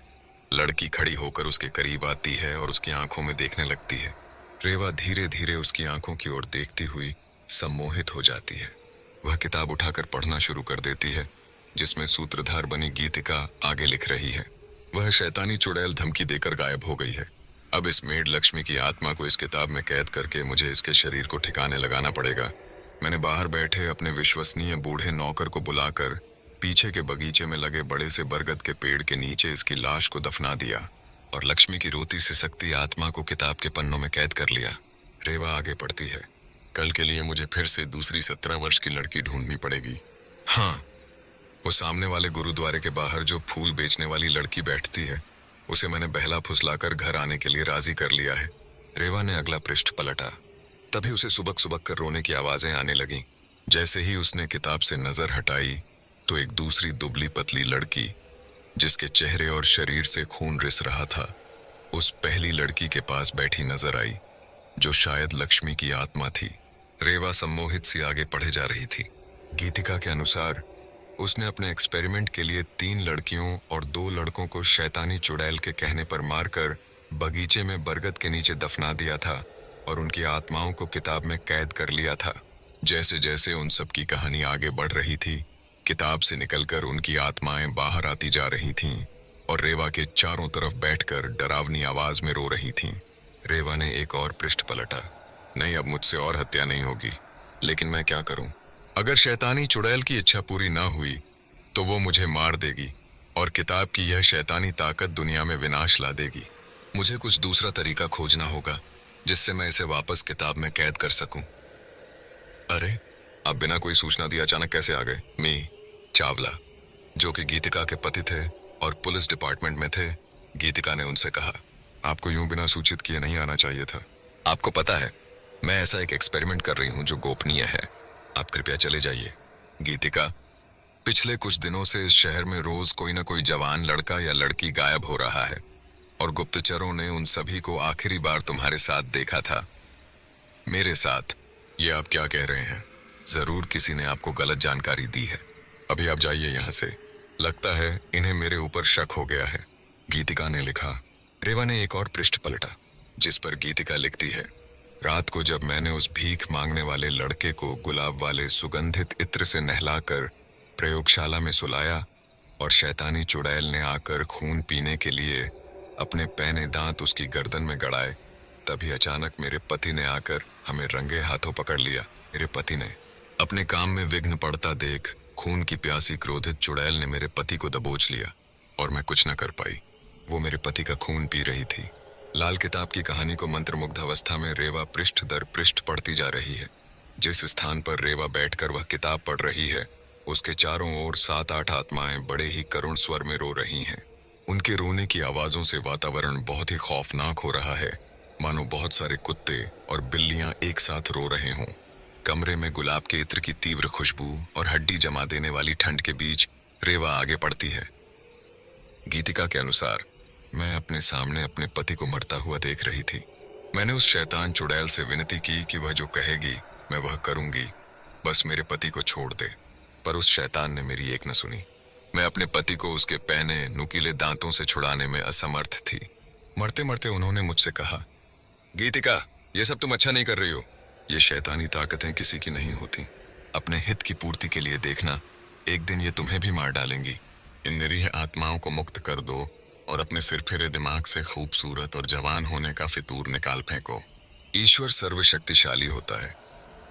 लड़की खड़ी होकर उसके करीब आती है और उसकी आंखों में देखने लगती है। रेवा धीरे धीरे उसकी आंखों की ओर देखती हुई सम्मोहित हो जाती है। वह किताब उठाकर पढ़ना शुरू कर देती है, जिसमें सूत्रधार बनी गीतिका आगे लिख रही है। वह शैतानी चुड़ैल धमकी देकर गायब हो गई है। अब इस मेड लक्ष्मी की आत्मा को इस किताब में कैद करके मुझे इसके शरीर को ठिकाने लगाना पड़ेगा। मैंने बाहर बैठे अपने विश्वसनीय बूढ़े नौकर को बुलाकर पीछे के बगीचे में लगे बड़े से बरगद के पेड़ के नीचे इसकी लाश को दफना दिया और लक्ष्मी की रोती सिसकती आत्मा को किताब के पन्नों में कैद कर लिया। रेवा आगे बढ़ती है। कल के लिए मुझे फिर से दूसरी 17 वर्ष की लड़की ढूंढनी पड़ेगी। हाँ, वो सामने वाले गुरुद्वारे के बाहर जो फूल बेचने वाली लड़की बैठती है, उसे मैंने बहला फुसलाकर घर आने के लिए राजी कर लिया है। रेवा ने अगला पृष्ठ पलटा, तभी उसे सुबक सुबक कर रोने की आवाजें आने लगीं। जैसे ही उसने किताब से नजर हटाई तो एक दूसरी दुबली पतली लड़की, जिसके चेहरे और शरीर से खून रिस रहा था, उस पहली लड़की के पास बैठी नजर आई, जो शायद लक्ष्मी की आत्मा थी। रेवा सम्मोहित सी आगे पढ़े जा रही थी। गीतिका के अनुसार उसने अपने एक्सपेरिमेंट के लिए 3 लड़कियों और 2 लड़कों को शैतानी चुड़ैल के कहने पर मारकर बगीचे में बरगद के नीचे दफना दिया था और उनकी आत्माओं को किताब में कैद कर लिया था। जैसे जैसे उन सब की कहानी आगे बढ़ रही थी, किताब से निकलकर उनकी आत्माएं बाहर आती जा रही थीं और रेवा के चारों तरफ बैठकर डरावनी आवाज में रो रही थीं। रेवा ने एक और पृष्ठ पलटा। नहीं, अब मुझसे और हत्या नहीं होगी, लेकिन मैं क्या करूं? अगर शैतानी चुड़ैल की इच्छा पूरी ना हुई तो वो मुझे मार देगी और किताब की यह शैतानी ताकत दुनिया में विनाश ला देगी। मुझे कुछ दूसरा तरीका खोजना होगा जिससे मैं इसे वापस किताब में कैद कर सकूं। अरे, आप बिना कोई सूचना दिए अचानक कैसे आ गए? चावला, जो कि गीतिका के पति थे और पुलिस डिपार्टमेंट में थे। गीतिका ने उनसे कहा, आपको यूं बिना सूचित किए नहीं आना चाहिए था। आपको पता है, मैं ऐसा एक एक्सपेरिमेंट कर रही हूं जो गोपनीय है। आप कृपया चले जाइए। गीतिका, पिछले कुछ दिनों से इस शहर में रोज कोई ना कोई जवान लड़का या लड़की गायब हो रहा है और गुप्तचरों ने उन सभी को आखिरी बार तुम्हारे साथ देखा था। मेरे साथ। ये आप क्या कह रहे हैं? जरूर किसी ने आपको गलत जानकारी दी है। अभी आप जाइए यहाँ से। लगता है इन्हें मेरे ऊपर शक हो गया है। गीतिका ने लिखा। रेवा ने एक और पृष्ठ पलटा जिस पर गीतिका लिखती है, रात को जब मैंने उस भीख मांगने वाले लड़के को गुलाब वाले सुगंधित इत्र से नहलाकर प्रयोगशाला में सुलाया और शैतानी चुड़ैल ने आकर खून पीने के लिए अपने पैने दांत उसकी गर्दन में गड़ाए, तभी अचानक मेरे पति ने आकर हमें रंगे हाथों पकड़ लिया। मेरे पति ने अपने काम में विघ्न पड़ता देख खून की प्यासी क्रोधित चुड़ैल ने मेरे पति को दबोच लिया और मैं कुछ न कर पाई। वो मेरे पति का खून पी रही थी। लाल किताब की कहानी को मंत्रमुग्ध अवस्था में रेवा पृष्ठ दर पृष्ठ पढ़ती जा रही है। जिस स्थान पर रेवा बैठकर वह किताब पढ़ रही है, उसके चारों ओर 7-8 आत्माएं बड़े ही करुण स्वर में रो रही हैं। उनके रोने की आवाजों से वातावरण बहुत ही खौफनाक हो रहा है, मानो बहुत सारे कुत्ते और बिल्लियां एक साथ रो रहे हों। कमरे में गुलाब के इत्र की तीव्र खुशबू और हड्डी जमा देने वाली ठंड के बीच रेवा आगे बढ़ती है। गीतिका के अनुसार, मैं अपने सामने अपने पति को मरता हुआ देख रही थी। मैंने उस शैतान चुड़ैल से विनती की कि वह जो कहेगी मैं वह करूंगी, बस मेरे पति को छोड़ दे। पर उस शैतान ने मेरी एक न सुनी। मैं अपने पति को उसके पैने नुकीले दांतों से छुड़ाने में असमर्थ थी। मरते मरते उन्होंने मुझसे कहा, गीतिका, ये सब तुम अच्छा नहीं कर रही हो। ये शैतानी ताकतें किसी की नहीं होती। अपने हित की पूर्ति के लिए देखना, एक दिन ये तुम्हें भी मार डालेंगी। इन निरीह आत्माओं को मुक्त कर दो और अपने सिरफिरे दिमाग से खूबसूरत और जवान होने का फितूर निकाल फेंको। ईश्वर सर्वशक्तिशाली होता है,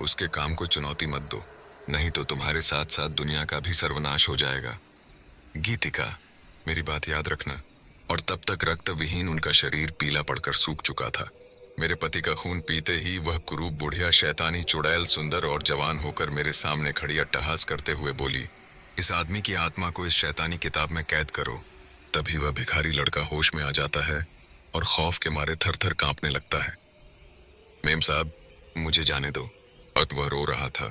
उसके काम को चुनौती मत दो, नहीं तो तुम्हारे साथ साथ दुनिया का भी सर्वनाश हो जाएगा। गीतिका, मेरी बात याद रखना। और तब तक रक्त विहीन उनका शरीर पीला पड़कर सूख चुका था। मेरे पति का खून पीते ही वह कुरूप बुढ़िया शैतानी चुड़ैल सुंदर और जवान होकर मेरे सामने खड़ी अट्टहास करते हुए बोली, इस आदमी की आत्मा को इस शैतानी किताब में कैद करो। तभी वह भिखारी लड़का होश में आ जाता है और खौफ के मारे थर थर कांपने लगता है। मेम साहब, मुझे जाने दो। और वह रो रहा था।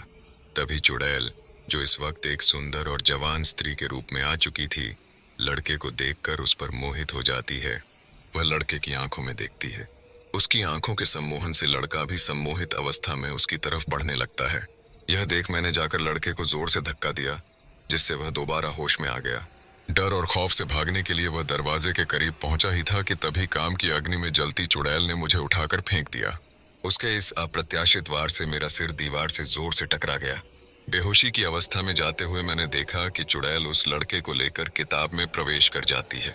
तभी चुड़ैल, जो इस वक्त एक सुंदर और जवान स्त्री के रूप में आ चुकी थी, लड़के को देखकर उस पर मोहित हो जाती है। वह लड़के की आंखों में देखती है। उसकी आंखों के सम्मोहन से लड़का भी सम्मोहित अवस्था में उसकी तरफ बढ़ने लगता है। यह देख मैंने जाकर लड़के को जोर से धक्का दिया, जिससे वह दोबारा होश में आ गया। डर और खौफ से भागने के लिए वह दरवाजे के करीब पहुंचा ही था कि तभी काम की अग्नि में जलती चुड़ैल ने मुझे उठाकर फेंक दिया। उसके इस अप्रत्याशित वार से मेरा सिर दीवार से जोर से टकरा गया। बेहोशी की अवस्था में जाते हुए मैंने देखा कि चुड़ैल उस लड़के को लेकर किताब में प्रवेश कर जाती है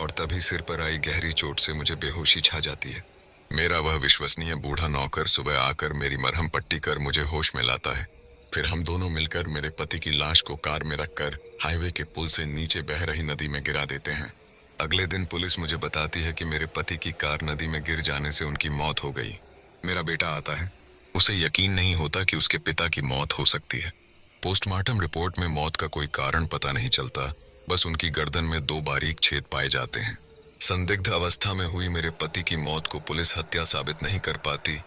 और तभी सिर पर आई गहरी चोट से मुझे बेहोशी छा जाती है। मेरा वह विश्वसनीय बूढ़ा नौकर सुबह आकर मेरी मरहम पट्टी कर मुझे होश में लाता है। फिर हम दोनों मिलकर मेरे पति की लाश को कार में रखकर हाईवे के पुल से नीचे बह रही नदी में गिरा देते हैं। अगले दिन पुलिस मुझे बताती है कि मेरे पति की कार नदी में गिर जाने से उनकी मौत हो गई। मेरा बेटा आता है। उसे यकीन नहीं होता कि उसके पिता की मौत हो सकती है। पोस्टमार्टम रिपोर्ट में मौत का कोई कारण पता नहीं चलता, बस उनकी गर्दन में 2 बारीक छेद पाए जाते हैं। संदिग्ध अवस्था में हुई मेरे पति की मौत को पुलिस हत्या साबित नहीं कर पाती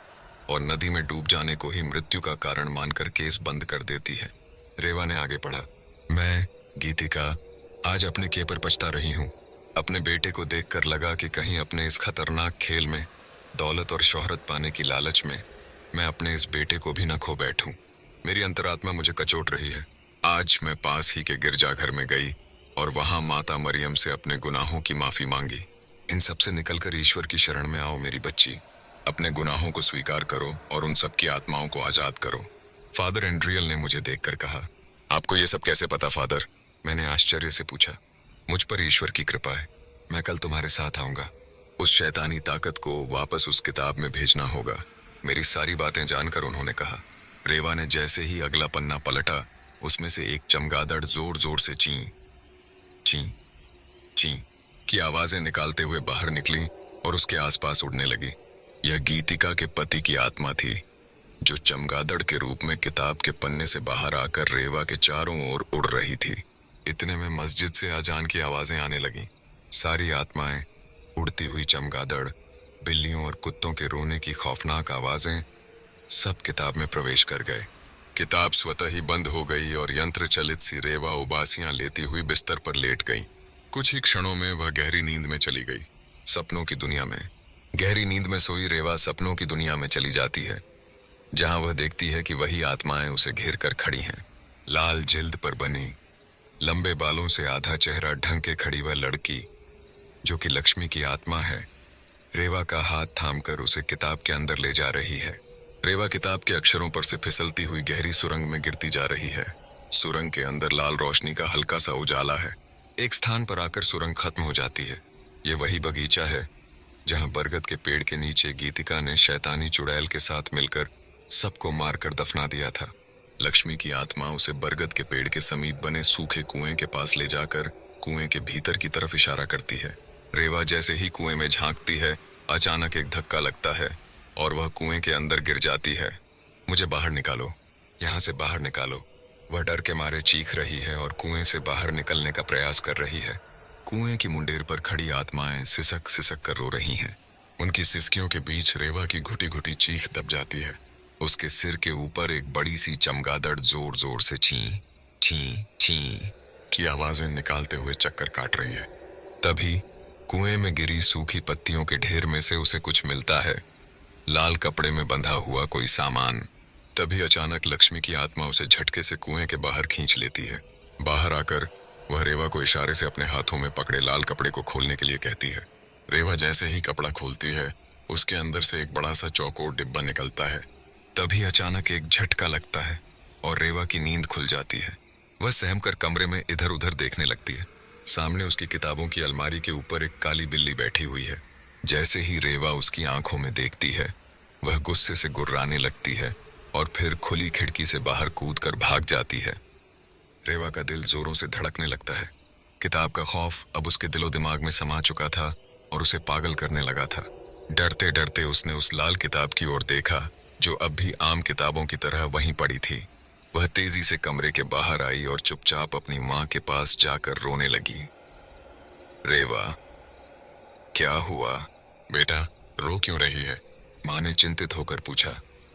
और नदी में डूब जाने को ही मृत्यु का कारण मानकर केस बंद कर देती है। रेवा ने आगे पढ़ा, मैं, गीतिका, आज अपने किए पर पछता रही हूँ। अपने बेटे को देखकर लगा कि कहीं अपने इस खतरनाक खेल में, दौलत और शोहरत पाने की लालच में मैं अपने इस बेटे को भी न खो बैठूं। मेरी अंतरात्मा मुझे कचोट रही है। आज मैं पास ही के गिरजाघर में गई और वहां माता मरियम से अपने गुनाहों की माफी मांगी। इन सब से निकलकर ईश्वर की शरण में आओ मेरी बच्ची। अपने गुनाहों को स्वीकार करो और उन सब की आत्माओं को आजाद करो। फादर एंड्रियल ने मुझे देखकर कहा, आपको ये सब कैसे पता फादर? मैंने आश्चर्य से पूछा। मुझ पर ईश्वर की कृपा है। मैं कल तुम्हारे साथ आऊंगा। उस शैतानी ताकत को वापस उस किताब में भेजना होगा। मेरी सारी बातें जानकर उन्होंने कहा। रेवा ने जैसे ही अगला पन्ना पलटा, उसमें से एक चमगादड़ जोर जोर से ची ची ची की आवाजें निकालते हुए बाहर निकली और उसके आसपास उड़ने लगी। यह गीतिका के पति की आत्मा थी, जो चमगादड़ के रूप में किताब के पन्ने से बाहर आकर रेवा के चारों ओर उड़ रही थी। इतने में मस्जिद से अजान की आवाजें आने लगीं। सारी आत्माएं, उड़ती हुई चमगादड़, बिल्लियों और कुत्तों के रोने की खौफनाक आवाजें सब किताब में प्रवेश कर गए। किताब स्वतः ही बंद हो गई और यंत्र चलित सी रेवा उबासियां लेती हुई बिस्तर पर लेट गई। कुछ ही क्षणों में वह गहरी नींद में चली गई। सपनों की दुनिया में। गहरी नींद में सोई रेवा सपनों की दुनिया में चली जाती है, जहां वह देखती है कि वही आत्माएं उसे घेर कर खड़ी हैं। लाल जिल्द पर बनी, लंबे बालों से आधा चेहरा ढंक के खड़ी वह लड़की, जो कि लक्ष्मी की आत्मा है, रेवा का हाथ थामकर उसे किताब के अंदर ले जा रही है। रेवा किताब के अक्षरों पर से फिसलती हुई गहरी सुरंग में गिरती जा रही है। सुरंग के अंदर लाल रोशनी का हल्का सा उजाला है। एक स्थान पर आकर सुरंग खत्म हो जाती है। ये वही बगीचा है जहां बरगद के पेड़ के नीचे गीतिका ने शैतानी चुड़ैल के साथ मिलकर सबको मारकर दफना दिया था। लक्ष्मी की आत्मा उसे बरगद के पेड़ के समीप बने सूखे कुएं के पास ले जाकर कुएं के भीतर की तरफ इशारा करती है। रेवा जैसे ही कुएं में झांकती है, अचानक एक धक्का लगता है और वह कुएं के अंदर गिर जाती है। मुझे बाहर निकालो, यहाँ से बाहर निकालो। वह डर के मारे चीख रही है और कुएं से बाहर निकलने का प्रयास कर रही है। कुएं की मुंडेर पर खड़ी आत्माएं सिसक सिसक कर रो रही हैं। उनकी सिसकियों के बीच रेवा की घुटी घुटी चीख दब जाती है। उसके सिर के ऊपर एक बड़ी सी चमगादड़ जोर जोर से ची ची ची की आवाजें निकालते हुए चक्कर काट रही है। तभी कुएं में गिरी सूखी पत्तियों के ढेर में से उसे कुछ मिलता है, लाल कपड़े में बंधा हुआ कोई सामान। तभी अचानक लक्ष्मी की आत्मा उसे झटके से कुएं के बाहर खींच लेती है। बाहर आकर वह रेवा को इशारे से अपने हाथों में पकड़े लाल कपड़े को खोलने के लिए कहती है। रेवा जैसे ही कपड़ा खोलती है, उसके अंदर से एक बड़ा सा चौकोर डिब्बा निकलता है। तभी अचानक एक झटका लगता है और रेवा की नींद खुल जाती है। वह सहमकर कमरे में इधर उधर देखने लगती है। सामने उसकी किताबों की अलमारी के ऊपर एक काली बिल्ली बैठी हुई है। जैसे ही रेवा उसकी आंखों में देखती है, वह गुस्से से गुर्राने लगती है और फिर खुली खिड़की से बाहर कूदकर भाग जाती है। रेवा का दिल जोरों से धड़कने लगता है। किताब का खौफ अब उसके दिलो दिमाग में समा चुका था और उसे पागल करने लगा था। डरते डरते उसने उस लाल किताब की ओर देखा, जो अब भी आम किताबों की तरह वहीं पड़ी थी। वह तेजी से कमरे के बाहर आई और चुपचाप अपनी माँ के पास जाकर रोने लगी। रेवा, क्या हुआ बेटा, रो क्यों रही है? माँ ने चिंतित होकर पूछा।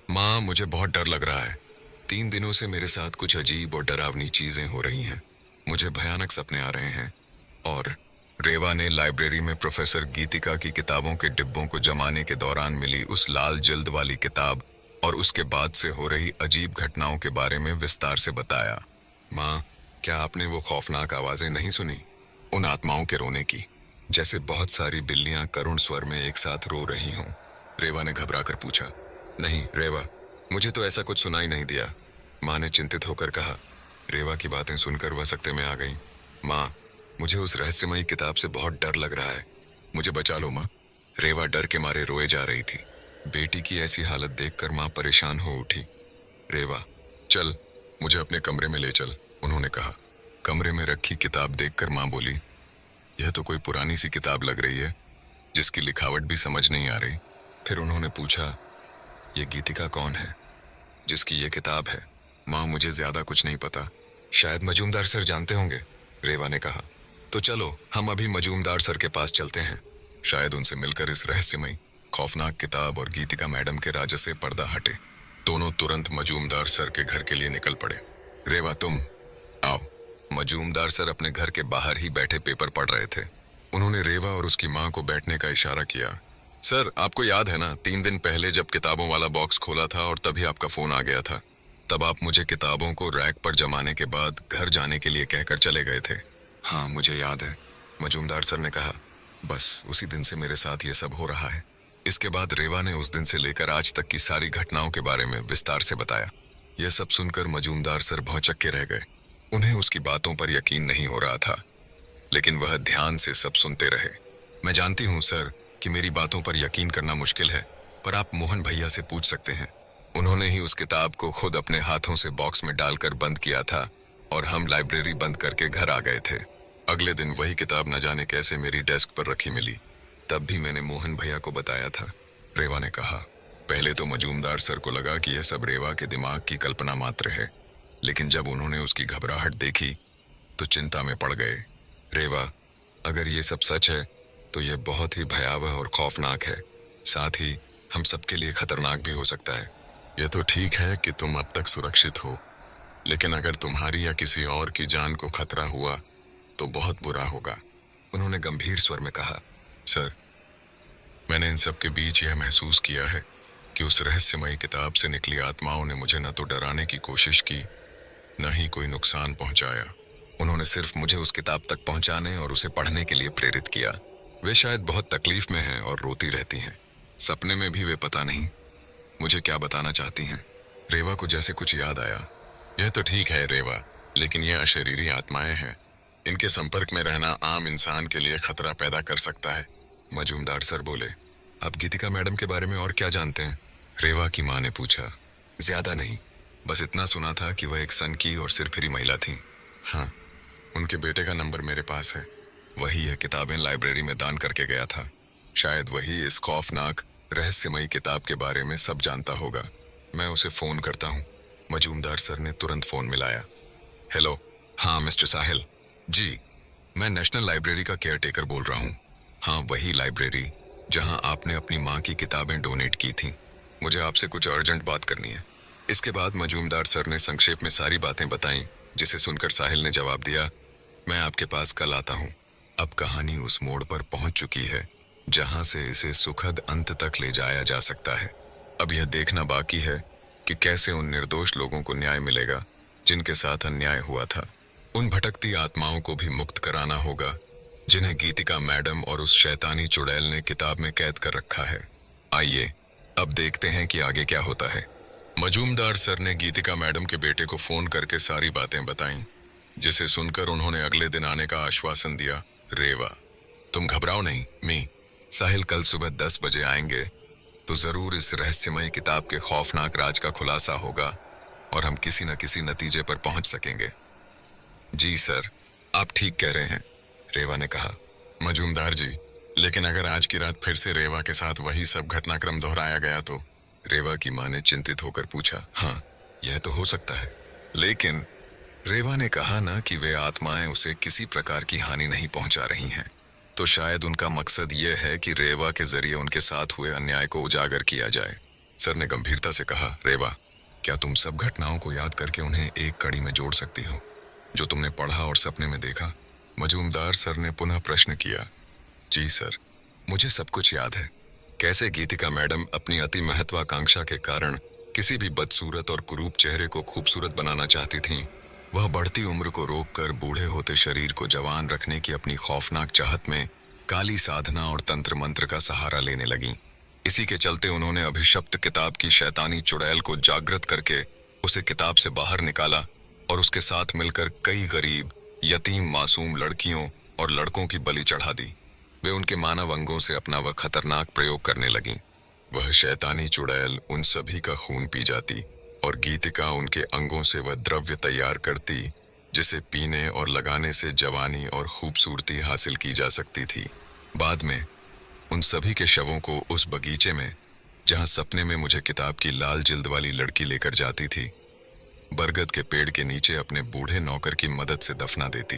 माँ, मुझे बहुत डर लग रहा है। 3 दिनों से मेरे साथ कुछ अजीब और डरावनी चीजें हो रही हैं। मुझे भयानक सपने आ रहे हैं। और रेवा ने लाइब्रेरी में प्रोफेसर गीतिका की किताबों के डिब्बों को जमाने के दौरान मिली उस लाल जिल्द वाली किताब और उसके बाद से हो रही अजीब घटनाओं के बारे में विस्तार से बताया। माँ, क्या आपने वो खौफनाक आवाजें नहीं सुनी? उन आत्माओं के रोने की, जैसे बहुत सारी बिल्लियां करुण स्वर में एक साथ रो रही हों। रेवा ने घबराकर पूछा। नहीं रेवा, मुझे तो ऐसा कुछ सुनाई नहीं दिया, माँ ने चिंतित होकर कहा। रेवा की बातें सुनकर वह सकते में आ गई। माँ, मुझे उस रहस्यमयी किताब से बहुत डर लग रहा है, मुझे बचा लो माँ। रेवा डर के मारे रोए जा रही थी। बेटी की ऐसी हालत देखकर माँ परेशान हो उठी। रेवा, चल मुझे अपने कमरे में ले चल, उन्होंने कहा। कमरे में रखी किताब देखकर माँ बोली, यह तो कोई पुरानी सी किताब लग रही है, जिसकी लिखावट भी समझ नहीं आ रही। फिर उन्होंने पूछा, ये गीतिका कौन है जिसकी ये किताब है? माँ, मुझे ज्यादा कुछ नहीं पता, शायद मजूमदार सर जानते होंगे, रेवा ने कहा। तो चलो हम अभी मजूमदार सर के पास चलते हैं, शायद उनसे मिलकर इस रहस्यमयी खौफनाक किताब और गीतिका मैडम के राज से पर्दा हटे। दोनों तुरंत मजूमदार सर के घर के लिए निकल पड़े। रेवा, तुम आओ। मजूमदार सर अपने घर के बाहर ही बैठे पेपर पढ़ रहे थे। उन्होंने रेवा और उसकी माँ को बैठने का इशारा किया। सर, आपको याद है ना, 3 दिन पहले जब किताबों वाला बॉक्स खोला था और तभी आपका फोन आ गया था। तब आप मुझे किताबों को रैक पर जमाने के बाद घर जाने के लिए कहकर चले गए थे। हाँ, मुझे याद है, मजूमदार सर ने कहा। बस उसी दिन से मेरे साथ ये सब हो रहा है। इसके बाद रेवा ने उस दिन से लेकर आज तक की सारी घटनाओं के बारे में विस्तार से बताया। यह सब सुनकर मजूमदार सर भौंचक्के रह गए। उन्हें उसकी बातों पर यकीन नहीं हो रहा था, लेकिन वह ध्यान से सब सुनते रहे। मैं जानती हूँ सर कि मेरी बातों पर यकीन करना मुश्किल है, पर आप मोहन भैया से पूछ सकते हैं। उन्होंने ही उस किताब को खुद अपने हाथों से बॉक्स में डालकर बंद किया था और हम लाइब्रेरी बंद करके घर आ गए थे। अगले दिन वही किताब न जाने कैसे मेरी डेस्क पर रखी मिली। तब भी मैंने मोहन भैया को बताया था, रेवा ने कहा। पहले तो मजूमदार सर को लगा कि यह सब रेवा के दिमाग की कल्पना मात्र है, लेकिन जब उन्होंने उसकी घबराहट देखी तो चिंता में पड़ गए। रेवा, अगर ये सब सच है तो यह बहुत ही भयावह और खौफनाक है, साथ ही हम सबके लिए खतरनाक भी हो सकता है। यह तो ठीक है कि तुम अब तक सुरक्षित हो, लेकिन अगर तुम्हारी या किसी और की जान को खतरा हुआ तो बहुत बुरा होगा, उन्होंने गंभीर स्वर में कहा। सर, मैंने इन सब के बीच यह महसूस किया है कि उस रहस्यमयी किताब से निकली आत्माओं ने मुझे न तो डराने की कोशिश की, न ही कोई नुकसान पहुंचाया। उन्होंने सिर्फ मुझे उस किताब तक पहुंचाने और उसे पढ़ने के लिए प्रेरित किया। वे शायद बहुत तकलीफ में हैं और रोती रहती हैं। सपने में भी वे पता नहीं मुझे क्या बताना चाहती हैं। रेवा को जैसे कुछ याद आया। यह तो ठीक है रेवा, लेकिन यह अशरीरी आत्माएं हैं। इनके संपर्क में रहना आम इंसान के लिए खतरा पैदा कर सकता है, मजूमदार सर बोले। आप गीतिका मैडम के बारे में और क्या जानते हैं? रेवा की माँ ने पूछा। ज्यादा नहीं, बस इतना सुना था कि वह एक सनकी और सिरफिरी महिला थी। हाँ, उनके बेटे का नंबर मेरे पास है। वही यह किताबें लाइब्रेरी में दान करके गया था। शायद वही इस खौफनाक रहस्यमयी किताब के बारे में सब जानता होगा। मैं उसे फोन करता हूँ। मजूमदार सर ने तुरंत फोन मिलाया। हेलो, हाँ मिस्टर साहिल। जी, मैं नेशनल लाइब्रेरी का केयरटेकर बोल रहा हूँ। हाँ, वही लाइब्रेरी जहाँ आपने अपनी माँ की किताबें डोनेट की थी। मुझे आपसे कुछ अर्जेंट बात करनी है। इसके बाद मजूमदार सर ने संक्षेप में सारी बातें बताईं, जिसे सुनकर साहिल ने जवाब दिया, मैं आपके पास कल आता हूँ। अब कहानी उस मोड़ पर पहुंच चुकी है जहां से इसे सुखद अंत तक ले जाया जा सकता है। अब यह देखना बाकी है कि कैसे उन निर्दोष लोगों को न्याय मिलेगा जिनके साथ अन्याय हुआ था। उन भटकती आत्माओं को भी मुक्त कराना होगा जिन्हें गीतिका मैडम और उस शैतानी चुड़ैल ने किताब में कैद कर रखा है। आइए अब देखते हैं कि आगे क्या होता है। मजूमदार सर ने गीतिका मैडम के बेटे को फोन करके सारी बातें बताईं, जिसे सुनकर उन्होंने अगले दिन आने का आश्वासन दिया। रेवा, तुम घबराओ नहीं मी, साहिल कल सुबह 10 बजे आएंगे तो जरूर इस रहस्यमय किताब के खौफनाक राज का खुलासा होगा और हम किसी न किसी नतीजे पर पहुंच सकेंगे। जी सर, आप ठीक कह रहे हैं, रेवा ने कहा। मजूमदार जी, लेकिन अगर आज की रात फिर से रेवा के साथ वही सब घटनाक्रम दोहराया गया तो? रेवा की मां ने चिंतित होकर पूछा। हाँ, यह तो हो सकता है, लेकिन रेवा ने कहा ना कि वे आत्माएं उसे किसी प्रकार की हानि नहीं पहुंचा रही हैं, तो शायद उनका मकसद यह है कि रेवा के जरिए उनके साथ हुए अन्याय को उजागर किया जाए। सर ने गंभीरता से कहा, रेवा, क्या तुम सब घटनाओं को याद करके उन्हें एक कड़ी में जोड़ सकती हो जो तुमने पढ़ा और सपने में देखा? मजूमदार सर ने पुनः प्रश्न किया। जी सर, मुझे सब कुछ याद है। कैसे गीतिका मैडम अपनी अति महत्वाकांक्षा के कारण किसी भी बदसूरत और कुरूप चेहरे को खूबसूरत बनाना चाहती थीं, वह बढ़ती उम्र को रोककर बूढ़े होते शरीर को जवान रखने की अपनी खौफनाक चाहत में काली साधना और तंत्र मंत्र का सहारा लेने लगीं। इसी के चलते उन्होंने अभिशप्त किताब की शैतानी चुड़ैल को जागृत करके उसे किताब से बाहर निकाला और उसके साथ मिलकर कई गरीब, यतीम, मासूम लड़कियों और लड़कों की बलि चढ़ा दी। वे उनके मानव अंगों से अपना वह खतरनाक प्रयोग करने लगीं। वह शैतानी चुड़ैल उन सभी का खून पी जाती और गीतिका उनके अंगों से वह द्रव्य तैयार करती जिसे पीने और लगाने से जवानी और खूबसूरती हासिल की जा सकती थी। बाद में उन सभी के शवों को उस बगीचे में, जहां सपने में मुझे किताब की लाल जिल्द वाली लड़की लेकर जाती थी, बरगद के पेड़ के नीचे अपने बूढ़े नौकर की मदद से दफना देती।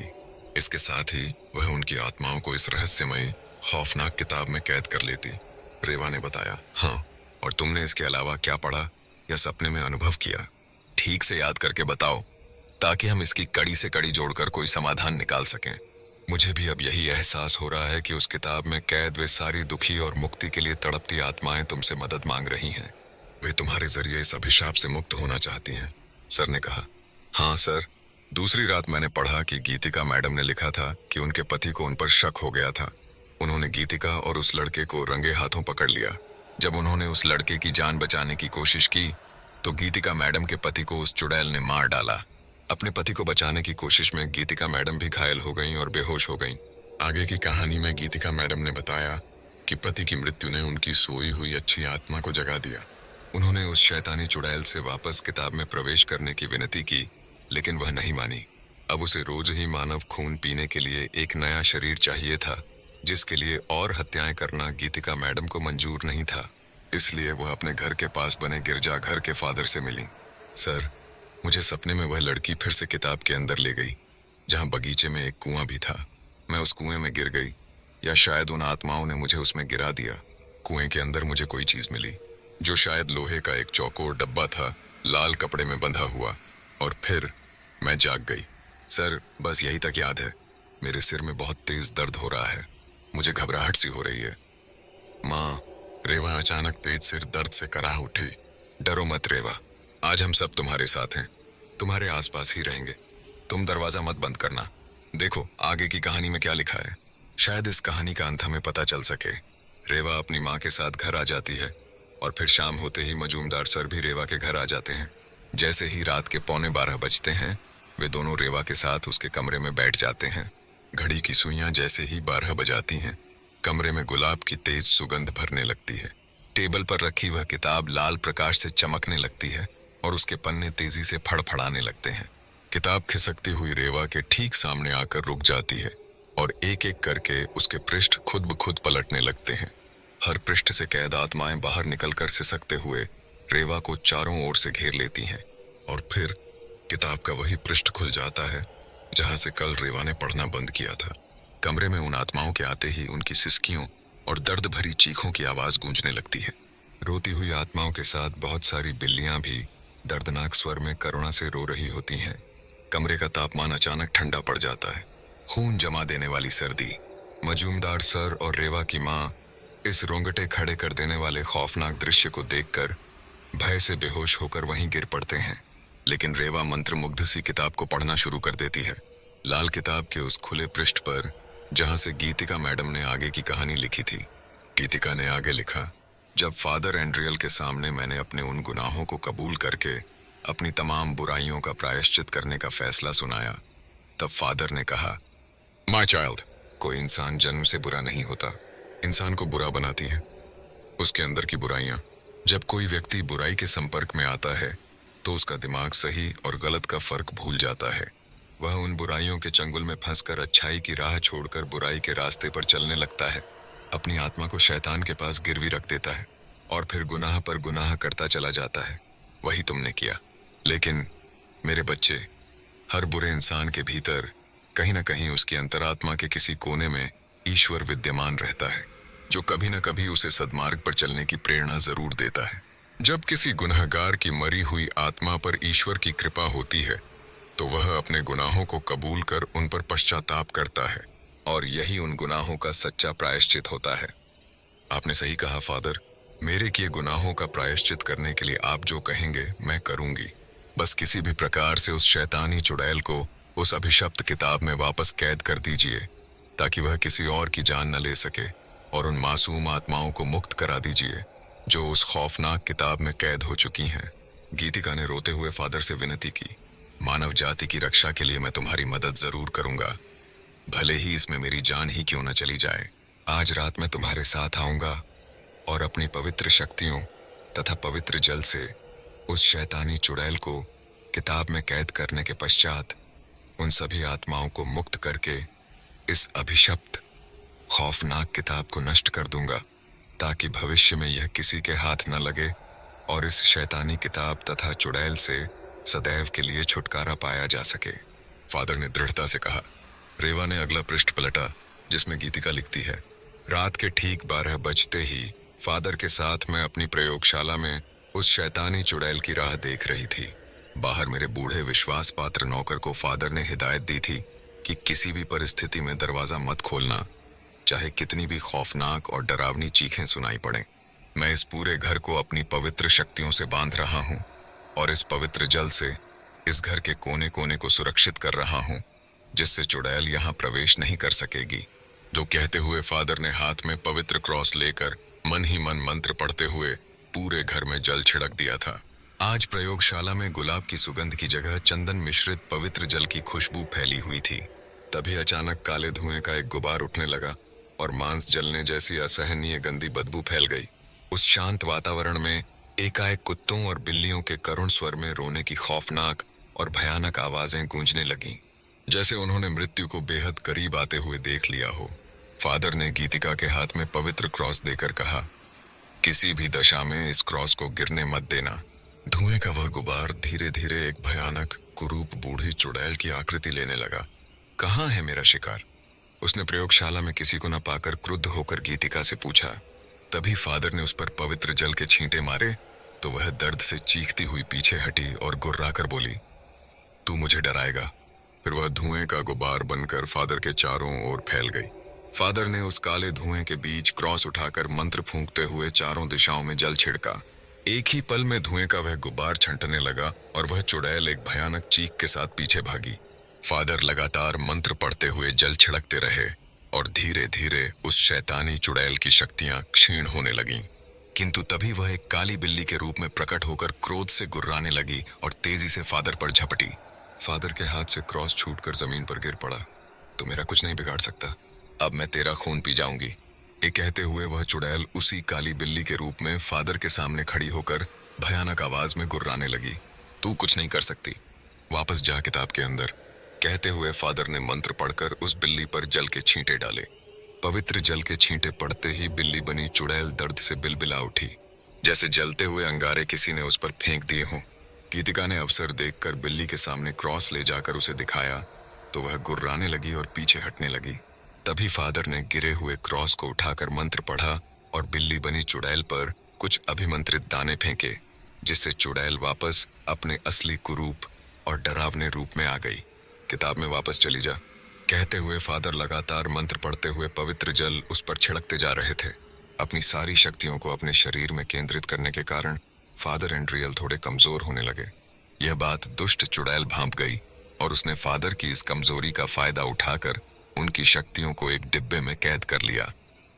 इसके साथ ही वह उनकी आत्माओं को इस रहस्यमयी खौफनाक किताब में कैद कर लेती, रेवा ने बताया। हाँ, और तुमने इसके अलावा क्या पढ़ा या सपने में अनुभव किया? ठीक से याद करके बताओ ताकि हम इसकी कड़ी से कड़ी जोड़कर कोई समाधान निकाल सकें। मुझे भी अब यही एहसास हो रहा है कि उस किताब में कैद वे सारी दुखी और मुक्ति के लिए तड़पती आत्माएं तुमसे मदद मांग रही हैं। वे तुम्हारे जरिए इस अभिशाप से मुक्त होना चाहती हैं। सर ने कहा। हाँ सर, दूसरी रात मैंने पढ़ा कि गीतिका मैडम ने लिखा था कि उनके पति को उन पर शक हो गया था। उन्होंने गीतिका और उस लड़के को रंगे हाथों पकड़ लिया। जब उन्होंने उस लड़के की जान बचाने की कोशिश की तो गीतिका मैडम के पति को उस चुड़ैल ने मार डाला। अपने पति को बचाने की कोशिश में गीतिका मैडम भी घायल हो गईं और बेहोश हो गईं। आगे की कहानी में गीतिका मैडम ने बताया कि पति की मृत्यु ने उनकी सोई हुई अच्छी आत्मा को जगा दिया। उन्होंने उस शैतानी चुड़ैल से वापस किताब में प्रवेश करने की विनती की, लेकिन वह नहीं मानी। अब उसे रोज ही मानव खून पीने के लिए एक नया शरीर चाहिए था, जिसके लिए और हत्याएं करना गीतिका मैडम को मंजूर नहीं था। इसलिए वह अपने घर के पास बने गिरजाघर के फादर से मिली। सर, मुझे सपने में वह लड़की फिर से किताब के अंदर ले गई, जहां बगीचे में एक कुआं भी था। मैं उस कुएं में गिर गई, या शायद उन आत्माओं ने मुझे उसमें गिरा दिया। कुएं के अंदर मुझे कोई चीज मिली, जो शायद लोहे का एक चौकोर डब्बा था, लाल कपड़े में बंधा हुआ। और फिर मैं जाग गई। सर, बस यही तक याद है। मेरे सिर में बहुत तेज दर्द हो रहा है। मुझे घबराहट सी हो रही है। माँ, रेवा अचानक तेज सिर दर्द से कराह उठी। डरो मत रेवा, आज हम सब तुम्हारे साथ हैं, तुम्हारे आसपास ही रहेंगे। तुम दरवाजा मत बंद करना। देखो आगे की कहानी में क्या लिखा है। शायद इस कहानी का अंत हमें पता चल सके। रेवा अपनी माँ के साथ घर आ जाती है और फिर शाम होते ही मजूमदार सर भी रेवा के घर आ जाते हैं। जैसे ही रात के 11:15 बजते हैं, वे दोनों रेवा के साथ उसके कमरे में बैठ जाते हैं। घड़ी की सुइयां जैसे ही 12 बजाती हैं, कमरे में गुलाब की तेज सुगंध भरने लगती है। टेबल पर रखी वह किताब लाल प्रकाश से चमकने लगती है और उसके पन्ने तेजी से फड़फड़ाने लगते हैं। किताब खिसकती हुई रेवा के ठीक सामने आकर रुक जाती है और एक एक करके उसके पृष्ठ खुद ब खुद पलटने लगते हैं। हर पृष्ठ से कैद आत्माएं बाहर निकलकर सिसकते हुए रेवा को चारों ओर से घेर लेती हैं। और फिर किताब का वही पृष्ठ खुल जाता है जहां से कल रेवा ने पढ़ना बंद किया था। कमरे में उन आत्माओं के आते ही उनकी सिसकियों और दर्द भरी चीखों की आवाज गूंजने लगती है। रोती हुई आत्माओं के साथ बहुत सारी बिल्लियां भी दर्दनाक स्वर में करुणा से रो रही होती हैं। कमरे का तापमान अचानक ठंडा पड़ जाता है। खून जमा देने वाली सर्दी। मजूमदार सर और रेवा की माँ इस रोंगटे खड़े कर देने वाले खौफनाक दृश्य को देखकर भय से बेहोश होकर वहीं गिर पड़ते हैं। लेकिन रेवा मंत्रमुग्ध सी किताब को पढ़ना शुरू कर देती है। लाल किताब के उस खुले पृष्ठ पर जहां से गीतिका मैडम ने आगे की कहानी लिखी थी। गीतिका ने आगे लिखा, जब फादर एंड्रियल के सामने मैंने अपने उन गुनाहों को कबूल करके अपनी तमाम बुराइयों का प्रायश्चित करने का फैसला सुनाया, तब फादर ने कहा, माय चाइल्ड, कोई इंसान जन्म से बुरा नहीं होता। इंसान को बुरा बनाती है उसके अंदर की बुराइयां। जब कोई व्यक्ति बुराई के संपर्क में आता है तो उसका दिमाग सही और गलत का फर्क भूल जाता है। वह उन बुराइयों के चंगुल में फंसकर अच्छाई की राह छोड़कर बुराई के रास्ते पर चलने लगता है। अपनी आत्मा को शैतान के पास गिरवी रख देता है और फिर गुनाह पर गुनाह करता चला जाता है। वही तुमने किया। लेकिन मेरे बच्चे, हर बुरे इंसान के भीतर कहीं ना कहीं उसकी अंतरात्मा के किसी कोने में ईश्वर विद्यमान रहता है, जो कभी न कभी उसे सद्मार्ग पर चलने की प्रेरणा जरूर देता है। जब किसी गुनहगार की मरी हुई आत्मा पर ईश्वर की कृपा होती है तो वह अपने गुनाहों को कबूल कर उन पर पश्चाताप करता है, और यही उन गुनाहों का सच्चा प्रायश्चित होता है। आपने सही कहा फादर, मेरे किए गुनाहों का प्रायश्चित करने के लिए आप जो कहेंगे मैं करूंगी। बस किसी भी प्रकार से उस शैतानी चुड़ैल को उस अभिशप्त किताब में वापस कैद कर दीजिए, ताकि वह किसी और की जान न ले सके, और उन मासूम आत्माओं को मुक्त करा दीजिए जो उस खौफनाक किताब में कैद हो चुकी हैं। गीतिका ने रोते हुए फादर से विनती की, मानव जाति की रक्षा के लिए मैं तुम्हारी मदद जरूर करूंगा, भले ही इसमें मेरी जान ही क्यों न चली जाए। आज रात मैं तुम्हारे साथ आऊंगा और अपनी पवित्र शक्तियों तथा पवित्र जल से उस शैतानी चुड़ैल को किताब में कैद करने के पश्चात उन सभी आत्माओं को मुक्त करके इस अभिशप्त खौफनाक किताब को नष्ट कर दूंगा, ताकि भविष्य में यह किसी के हाथ न लगे और इस शैतानी किताब तथा चुड़ैल से सदैव के लिए छुटकारा पाया जा सके। फादर ने दृढ़ता से कहा। रेवा ने अगला पृष्ठ पलटा जिसमें गीतिका लिखती है, रात के ठीक 12 बजते ही फादर के साथ मैं अपनी प्रयोगशाला में उस शैतानी चुड़ैल की राह देख रही थी। बाहर मेरे बूढ़े विश्वास पात्र नौकर को फादर ने हिदायत दी थी कि किसी भी परिस्थिति में दरवाजा मत खोलना, चाहे कितनी भी खौफनाक और डरावनी चीखें सुनाई पड़ें। मैं इस पूरे घर को अपनी पवित्र शक्तियों से बांध रहा हूँ और इस पवित्र जल से इस घर के कोने कोने को सुरक्षित कर रहा हूँ, जिससे चुड़ैल यहाँ प्रवेश नहीं कर सकेगी। जो कहते हुए फादर ने हाथ में पवित्र क्रॉस लेकर मन ही मन मंत्र पढ़ते हुए पूरे घर में जल छिड़क दिया था। आज प्रयोगशाला में गुलाब की सुगंध की जगह चंदन मिश्रित पवित्र जल की खुशबू फैली हुई थी। तभी अचानक काले धुएं का एक गुबार उठने लगा और मांस जलने जैसी असहनीय गंदी बदबू फैल गई। उस शांत वातावरण में एकाएक कुत्तों और बिल्लियों के करुण स्वर में रोने की खौफनाक और भयानक आवाजें गूंजने लगीं, जैसे उन्होंने मृत्यु को बेहद करीब आते हुए देख लिया हो। फादर ने गीतिका के हाथ में पवित्र क्रॉस देकर कहा, किसी भी दशा में इस क्रॉस को गिरने मत देना। धुएं का वह गुबार धीरे धीरे एक भयानक कुरूप बूढ़ी चुड़ैल की आकृति लेने लगा। कहाँ है मेरा शिकार? उसने प्रयोगशाला में किसी को न पाकर क्रुद्ध होकर गीतिका से पूछा। तभी फादर ने उस पर पवित्र जल के छींटे मारे तो वह दर्द से चीखती हुई पीछे हटी और गुर्राकर बोली, तू मुझे डराएगा। फिर वह धुएं का गुबार बनकर फादर के चारों ओर फैल गई। फादर ने उस काले धुएं के बीच क्रॉस उठाकर मंत्र फूंकते हुए चारों दिशाओं में जल छिड़का। एक ही पल में धुएं का वह गुबार छंटने लगा और वह चुड़ैल एक भयानक चीख के साथ पीछे भागी। फादर लगातार मंत्र पढ़ते हुए जल छिड़कते रहे और धीरे धीरे उस शैतानी चुड़ैल की शक्तियां क्षीण होने लगीं। किंतु तभी वह एक काली बिल्ली के रूप में प्रकट होकर क्रोध से गुर्राने लगी और तेजी से फादर पर झपटी। फादर के हाथ से क्रॉस छूटकर जमीन पर गिर पड़ा। तो मेरा कुछ नहीं बिगाड़ सकता, अब मैं तेरा खून पी जाऊंगी। ये कहते हुए वह चुड़ैल उसी काली बिल्ली के रूप में फादर के सामने खड़ी होकर भयानक आवाज में गुर्राने लगी। तू कुछ नहीं कर सकती, वापस जा किताब के अंदर। कहते हुए फादर ने मंत्र पढ़कर उस बिल्ली पर जल के छींटे डाले। पवित्र जल के छींटे पड़ते ही बिल्ली बनी चुड़ैल दर्द से बिलबिला उठी, जैसे जलते हुए अंगारे किसी ने उस पर फेंक दिए हों। गीतिका ने अवसर देखकर बिल्ली के सामने क्रॉस ले जाकर उसे दिखाया तो वह गुर्राने लगी और पीछे हटने लगी। तभी फादर ने गिरे हुए क्रॉस को उठाकर मंत्र पढ़ा और बिल्ली बनी चुड़ैल पर कुछ अभिमंत्रित दाने फेंके, जिससे चुड़ैल वापस अपने असली कुरूप और डरावने रूप में आ गई। किताब में वापस चली जा, कहते हुए फादर लगातार मंत्र पढ़ते हुए पवित्र जल उस पर छिड़कते जा रहे थे। अपनी सारी शक्तियों को अपने शरीर में केंद्रित करने के कारण फादर एंड्रियल थोड़े कमजोर होने लगे। यह बात दुष्ट चुड़ैल भांप गई और उसने फादर की इस कमजोरी का फायदा उठाकर उनकी शक्तियों को एक डिब्बे में कैद कर लिया।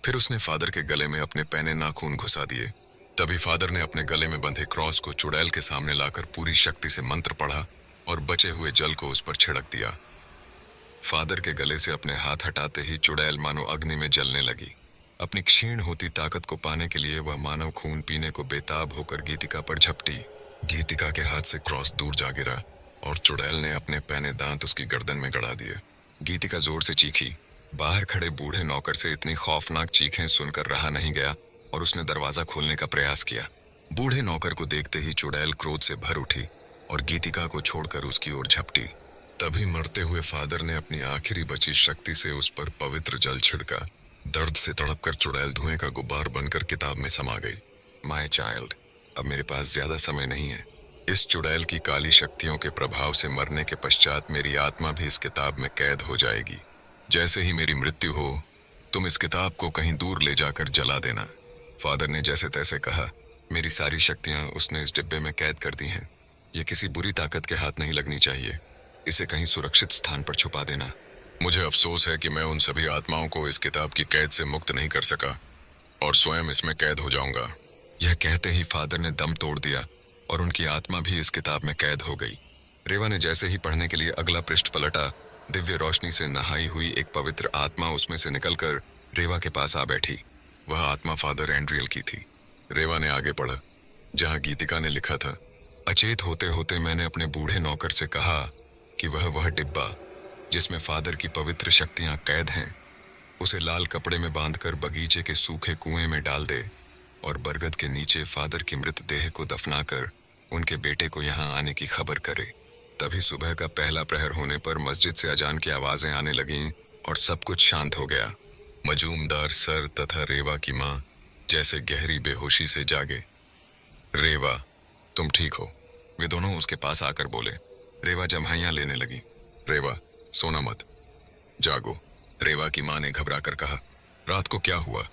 फिर उसने फादर के गले में अपने पैने नाखून घुसा दिए। तभी फादर ने अपने गले में बंधे क्रॉस को चुड़ैल के सामने लाकर पूरी शक्ति से मंत्र पढ़ा और बचे हुए जल को उस पर छिड़क दिया। फादर के गले से अपने हाथ हटाते ही चुड़ैल मानो अग्नि में जलने लगी। अपनी क्षीण होती ताकत को पाने के लिए वह मानव खून पीने को बेताब होकर गीतिका पर झपटी। गीतिका के हाथ से क्रॉस दूर जा गिरा और चुड़ैल ने अपने पैने दांत उसकी गर्दन में गड़ा दिए। गीतिका जोर से चीखी। बाहर खड़े बूढ़े नौकर से इतनी खौफनाक चीखें सुनकर रहा नहीं गया और उसने दरवाजा खोलने का प्रयास किया। बूढ़े नौकर को देखते ही चुड़ैल क्रोध से भर उठी और गीतिका को छोड़कर उसकी ओर झपटी। तभी मरते हुए फादर ने अपनी आखिरी बची शक्ति से उस पर पवित्र जल छिड़का। दर्द से तड़पकर चुड़ैल धुएं का गुब्बार बनकर किताब में समा गई। माय चाइल्ड, अब मेरे पास ज्यादा समय नहीं है। इस चुड़ैल की काली शक्तियों के प्रभाव से मरने के पश्चात मेरी आत्मा भी इस किताब में कैद हो जाएगी। जैसे ही मेरी मृत्यु हो, तुम इस किताब को कहीं दूर ले जाकर जला देना। फादर ने जैसे तैसे कहा। मेरी सारी शक्तियां उसने इस डिब्बे में कैद कर दी हैं। यह किसी बुरी ताकत के हाथ नहीं लगनी चाहिए। इसे कहीं सुरक्षित स्थान पर छुपा देना। मुझे अफसोस है कि मैं उन सभी आत्माओं को इस किताब की कैद से मुक्त नहीं कर सका और स्वयं इसमें कैद हो जाऊंगा। यह कहते ही फादर ने दम तोड़ दिया और उनकी आत्मा भी इस किताब में कैद हो गई। रेवा ने जैसे ही पढ़ने के लिए अगला पृष्ठ पलटा, दिव्य रोशनी से नहाई हुई एक पवित्र आत्मा उसमें से निकलकर रेवा के पास आ बैठी। वह आत्मा फादर एंड्रियल की थी। रेवा ने आगे पढ़ा जहां गीतिका ने लिखा था, अचेत होते होते मैंने अपने बूढ़े नौकर से कहा कि वह डिब्बा जिसमें फादर की पवित्र शक्तियां कैद हैं, उसे लाल कपड़े में बांधकर बगीचे के सूखे कुएं में डाल दे और बरगद के नीचे फादर की मृतदेह को दफनाकर उनके बेटे को यहाँ आने की खबर करे। तभी सुबह का पहला प्रहर होने पर मस्जिद से अजान की आवाजें आने लगीं और सब कुछ शांत हो गया। मजूमदार सर तथा रेवा की माँ जैसे गहरी बेहोशी से जागे। रेवा, तुम ठीक हो? वे दोनों उसके पास आकर बोले। रेवा जम्हाइयां लेने लगी। रेवा, सोना मत, जागो, रेवा की माँ ने घबरा कर कहा। रात को क्या हुआ?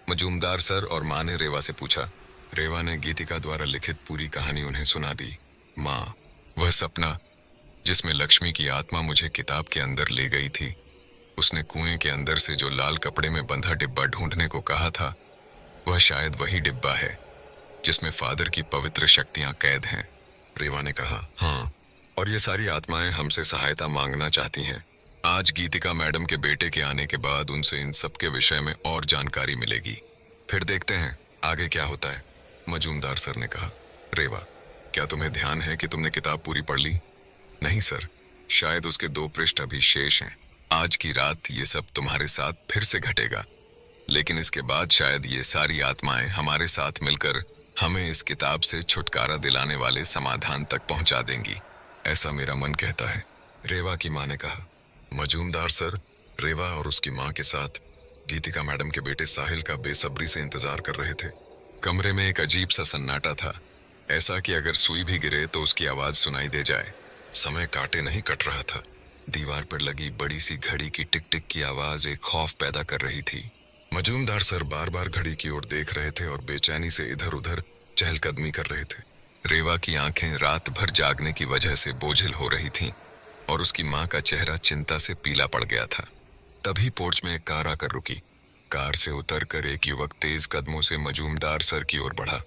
मजूमदार सर और माँ ने रेवा से पूछा। रेवा ने गीतिका द्वारा लिखित पूरी कहानी उन्हें सुना दी। माँ, वह सपना जिसमें लक्ष्मी की आत्मा मुझे किताब के अंदर ले गई थी, उसने कुएं के अंदर से जो लाल कपड़े में बंधा डिब्बा ढूंढने को कहा था, वह शायद वही डिब्बा है जिसमें फादर की पवित्र शक्तियां कैद हैं। रेवा ने कहा, हाँ, और ये सारी आत्माएं हमसे सहायता मांगना चाहती हैं। आज गीतिका मैडम के बेटे के आने के बाद उनसे इन सब के विषय में और जानकारी मिलेगी। फिर देखते हैं आगे क्या होता है, मजूमदार सर ने कहा। रेवा, क्या तुम्हें ध्यान है कि तुमने किताब पूरी पढ़ ली? नहीं सर, शायद उसके 2 पृष्ठ अभी शेष हैं। आज की रात ये सब तुम्हारे साथ फिर से घटेगा, लेकिन इसके बाद शायद ये सारी आत्माएं हमारे साथ मिलकर हमें इस किताब से छुटकारा दिलाने वाले समाधान तक पहुंचा देंगी, ऐसा मेरा मन कहता है, रेवा की माँ ने कहा। मजूमदार सर रेवा और उसकी माँ के साथ गीतिका मैडम के बेटे साहिल का बेसब्री से इंतजार कर रहे थे। कमरे में एक अजीब सा सन्नाटा था, ऐसा कि अगर सुई भी गिरे तो उसकी आवाज सुनाई दे जाए। समय काटे नहीं कट रहा था। दीवार पर लगी बड़ी सी घड़ी की टिक टिक की आवाज एक खौफ पैदा कर रही थी। मजूमदार सर बार बार घड़ी की ओर देख रहे थे और बेचैनी से इधर उधर चहलकदमी कर रहे थे। रेवा की आंखें रात भर जागने की वजह से बोझिल हो रही थीं और उसकी माँ का चेहरा चिंता से पीला पड़ गया था। तभी पोर्च में एक कार आकर रुकी। कार से उतरकर एक युवक तेज कदमों से मजूमदार सर की ओर बढ़ा।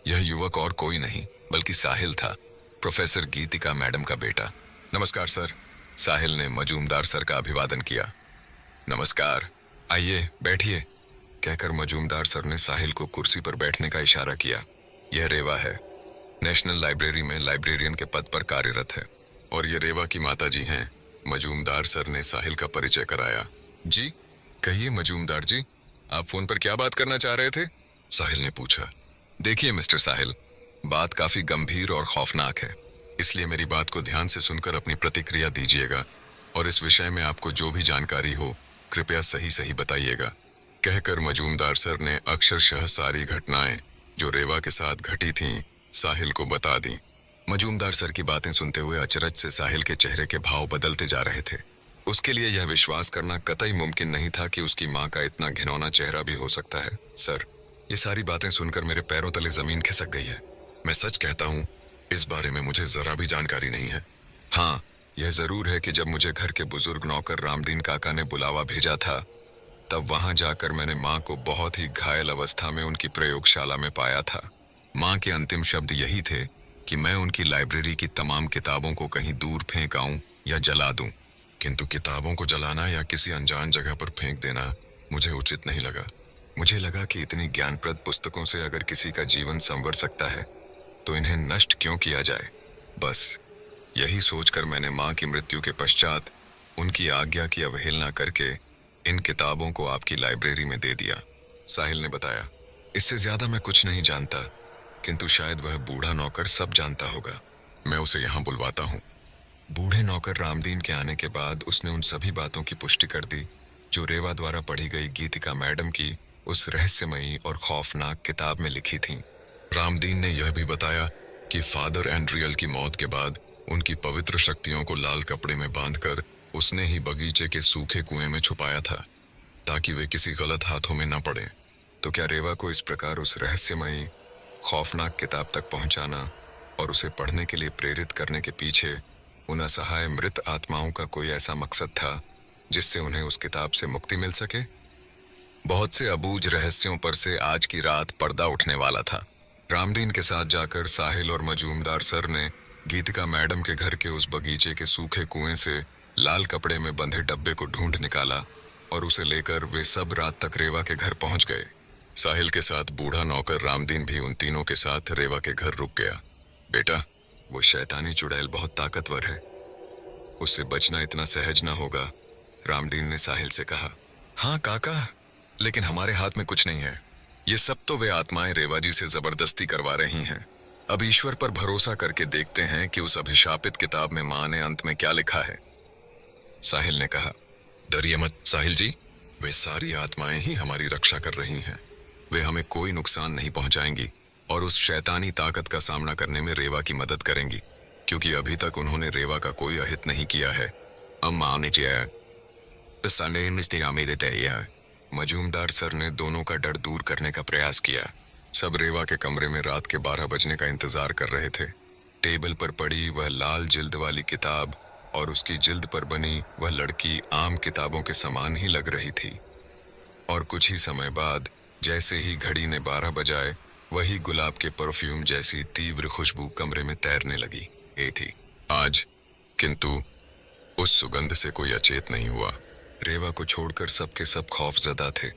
यह युवक और कोई नहीं बल्कि साहिल था, प्रोफेसर गीतिका मैडम का बेटा। नमस्कार सर, साहिल ने मजूमदार सर का अभिवादन किया। नमस्कार, आइए बैठिए, कहकर मजूमदार सर ने साहिल को कुर्सी पर बैठने का इशारा किया। यह रेवा है, नेशनल लाइब्रेरी में लाइब्रेरियन के पद पर कार्यरत है, और ये रेवा की माता जी हैं। मजूमदार सर ने साहिल का परिचय कराया। जी कहिए मजूमदार जी, आप फोन पर क्या बात करना चाह रहे थे? साहिल ने पूछा। देखिए मिस्टर साहिल, बात काफी गंभीर और खौफनाक है, इसलिए मेरी बात को ध्यान से सुनकर अपनी प्रतिक्रिया दीजिएगा, और इस विषय में आपको जो भी जानकारी हो कृपया सही सही बताइएगा, कहकर मजूमदार सर ने अक्षरशः सारी घटनाएं जो रेवा के साथ घटी थीं साहिल को बता दी। मजूमदार सर की बातें सुनते हुए अचरज से साहिल के चेहरे के भाव बदलते जा रहे थे। उसके लिए यह विश्वास करना कतई मुमकिन नहीं था कि उसकी माँ का इतना घिनौना चेहरा भी हो सकता है। सर, ये सारी बातें सुनकर मेरे पैरों तले जमीन खिसक गई है। मैं सच कहता हूँ, इस बारे में मुझे जरा भी जानकारी नहीं है। हाँ, यह जरूर है कि जब मुझे घर के बुजुर्ग नौकर रामदीन काका ने बुलावा भेजा था, तब वहां जाकर मैंने माँ को बहुत ही घायल अवस्था में उनकी प्रयोगशाला में पाया था। माँ के अंतिम शब्द यही थे कि मैं उनकी लाइब्रेरी की तमाम किताबों को कहीं दूर फेंक आऊं या जला दूं, किंतु किताबों को जलाना या किसी अनजान जगह पर फेंक देना मुझे उचित नहीं लगा। मुझे लगा कि इतनी ज्ञानप्रद पुस्तकों से अगर किसी का जीवन संवर सकता है तो इन्हें नष्ट क्यों किया जाए। बस यही सोचकर मैंने माँ की मृत्यु के पश्चात उनकी आज्ञा की अवहेलना करके इन किताबों को आपकी लाइब्रेरी में दे दिया, साहिल ने बताया। इससे ज्यादा मैं कुछ नहीं जानता, किंतु शायद वह बूढ़ा नौकर सब जानता होगा। मैं उसे यहाँ बुलवाता हूँ। बूढ़े नौकर रामदीन के आने के बाद उसने उन सभी बातों की पुष्टि कर दी जो रेवा द्वारा पढ़ी गई गीतिका मैडम की उस रहस्यमयी और खौफनाक किताब में लिखी थी। रामदीन ने यह भी बताया कि फादर एंड्रियल की मौत के बाद उनकी पवित्र शक्तियों को लाल कपड़े में बांधकर उसने ही बगीचे के सूखे कुएं में छुपाया था, ताकि वे किसी गलत हाथों में न पड़े। तो क्या रेवा को इस प्रकार उस रहस्यमयी खौफनाक किताब तक पहुंचाना और उसे पढ़ने के लिए प्रेरित करने के पीछे उन असहाय मृत आत्माओं का कोई ऐसा मकसद था जिससे उन्हें उस किताब से मुक्ति मिल सके? बहुत से अबूझ रहस्यों पर से आज की रात पर्दा उठने वाला था। रामदीन के साथ जाकर साहिल और मजूमदार सर ने गीतिका मैडम के घर के उस बगीचे के सूखे कुएं से लाल कपड़े में बंधे डब्बे को ढूंढ निकाला और उसे लेकर वे सब रात तक रेवा के घर पहुंच गए। साहिल के साथ बूढ़ा नौकर रामदीन भी उन तीनों के साथ रेवा के घर रुक गया। बेटा, वो शैतानी चुड़ैल बहुत ताकतवर है, उससे बचना इतना सहज न होगा, रामदीन ने साहिल से कहा। हाँ काका, लेकिन हमारे हाथ में कुछ नहीं है। ये सब तो वे आत्माएं रेवा जी से जबरदस्ती करवा रही हैं। अब ईश्वर पर भरोसा करके देखते हैं कि उस अभिशापित किताब में माँ ने अंत में क्या लिखा है, साहिल ने कहा। डरिए मत साहिल जी, वे सारी आत्माएं ही हमारी रक्षा कर रही हैं। वे हमें कोई नुकसान नहीं पहुंचाएंगी और उस शैतानी ताकत का सामना करने में रेवा की मदद करेंगी, क्योंकि अभी तक उन्होंने रेवा का कोई अहित नहीं किया है। अब मान लीजिए, Sunday investigated है। मजूमदार सर ने दोनों का डर दूर करने का प्रयास किया। सब रेवा के कमरे में रात के 12 बजने का इंतजार कर रहे थे। टेबल पर पड़ी वह लाल जिल्द वाली किताब और उसकी जिल्द पर बनी वह लड़की आम किताबों के समान ही लग रही थी। और कुछ ही समय बाद जैसे ही घड़ी ने 12 बजाए, वही गुलाब के परफ्यूम जैसी तीव्र खुशबू कमरे में तैरने लगी। ये थी आज, किंतु उस सुगंध से कोई अचेत नहीं हुआ। रेवा को छोड़कर सबके सब खौफजदा थे।